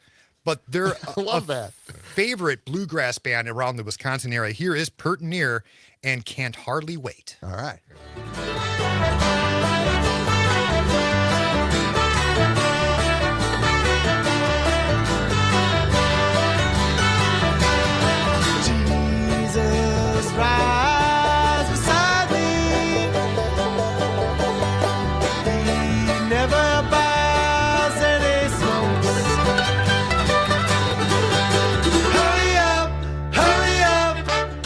but they're a favorite bluegrass band around the Wisconsin area. Here is Pert Near and Can't Hardly Wait. All right. Rise beside me. He never buys any smokes. Hurry up,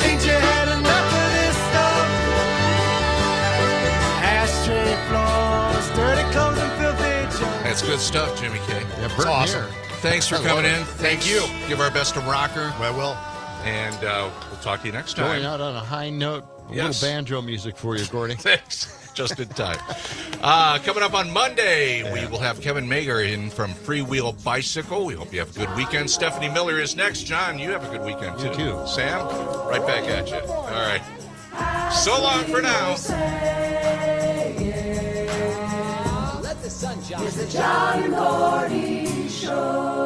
ain't you had enough of this stuff? Ashtray floors, dirty clothes and filthy junk. That's good stuff, Jimmy K. Yeah, That's awesome. Thanks for coming in. Thank you. Give our best to Rocker. I will. And we'll talk to you next time. Going out on a high note, a little banjo music for you, Gordy. Thanks. Just in time. Coming up on Monday, we will have Kevin Mager in from Freewheel Bicycle. We hope you have a good weekend. Stephanie Miller is next. John, you have a good weekend, too. You too. Sam, right back at you. All right. So long for now. It's the John and Gordy Show.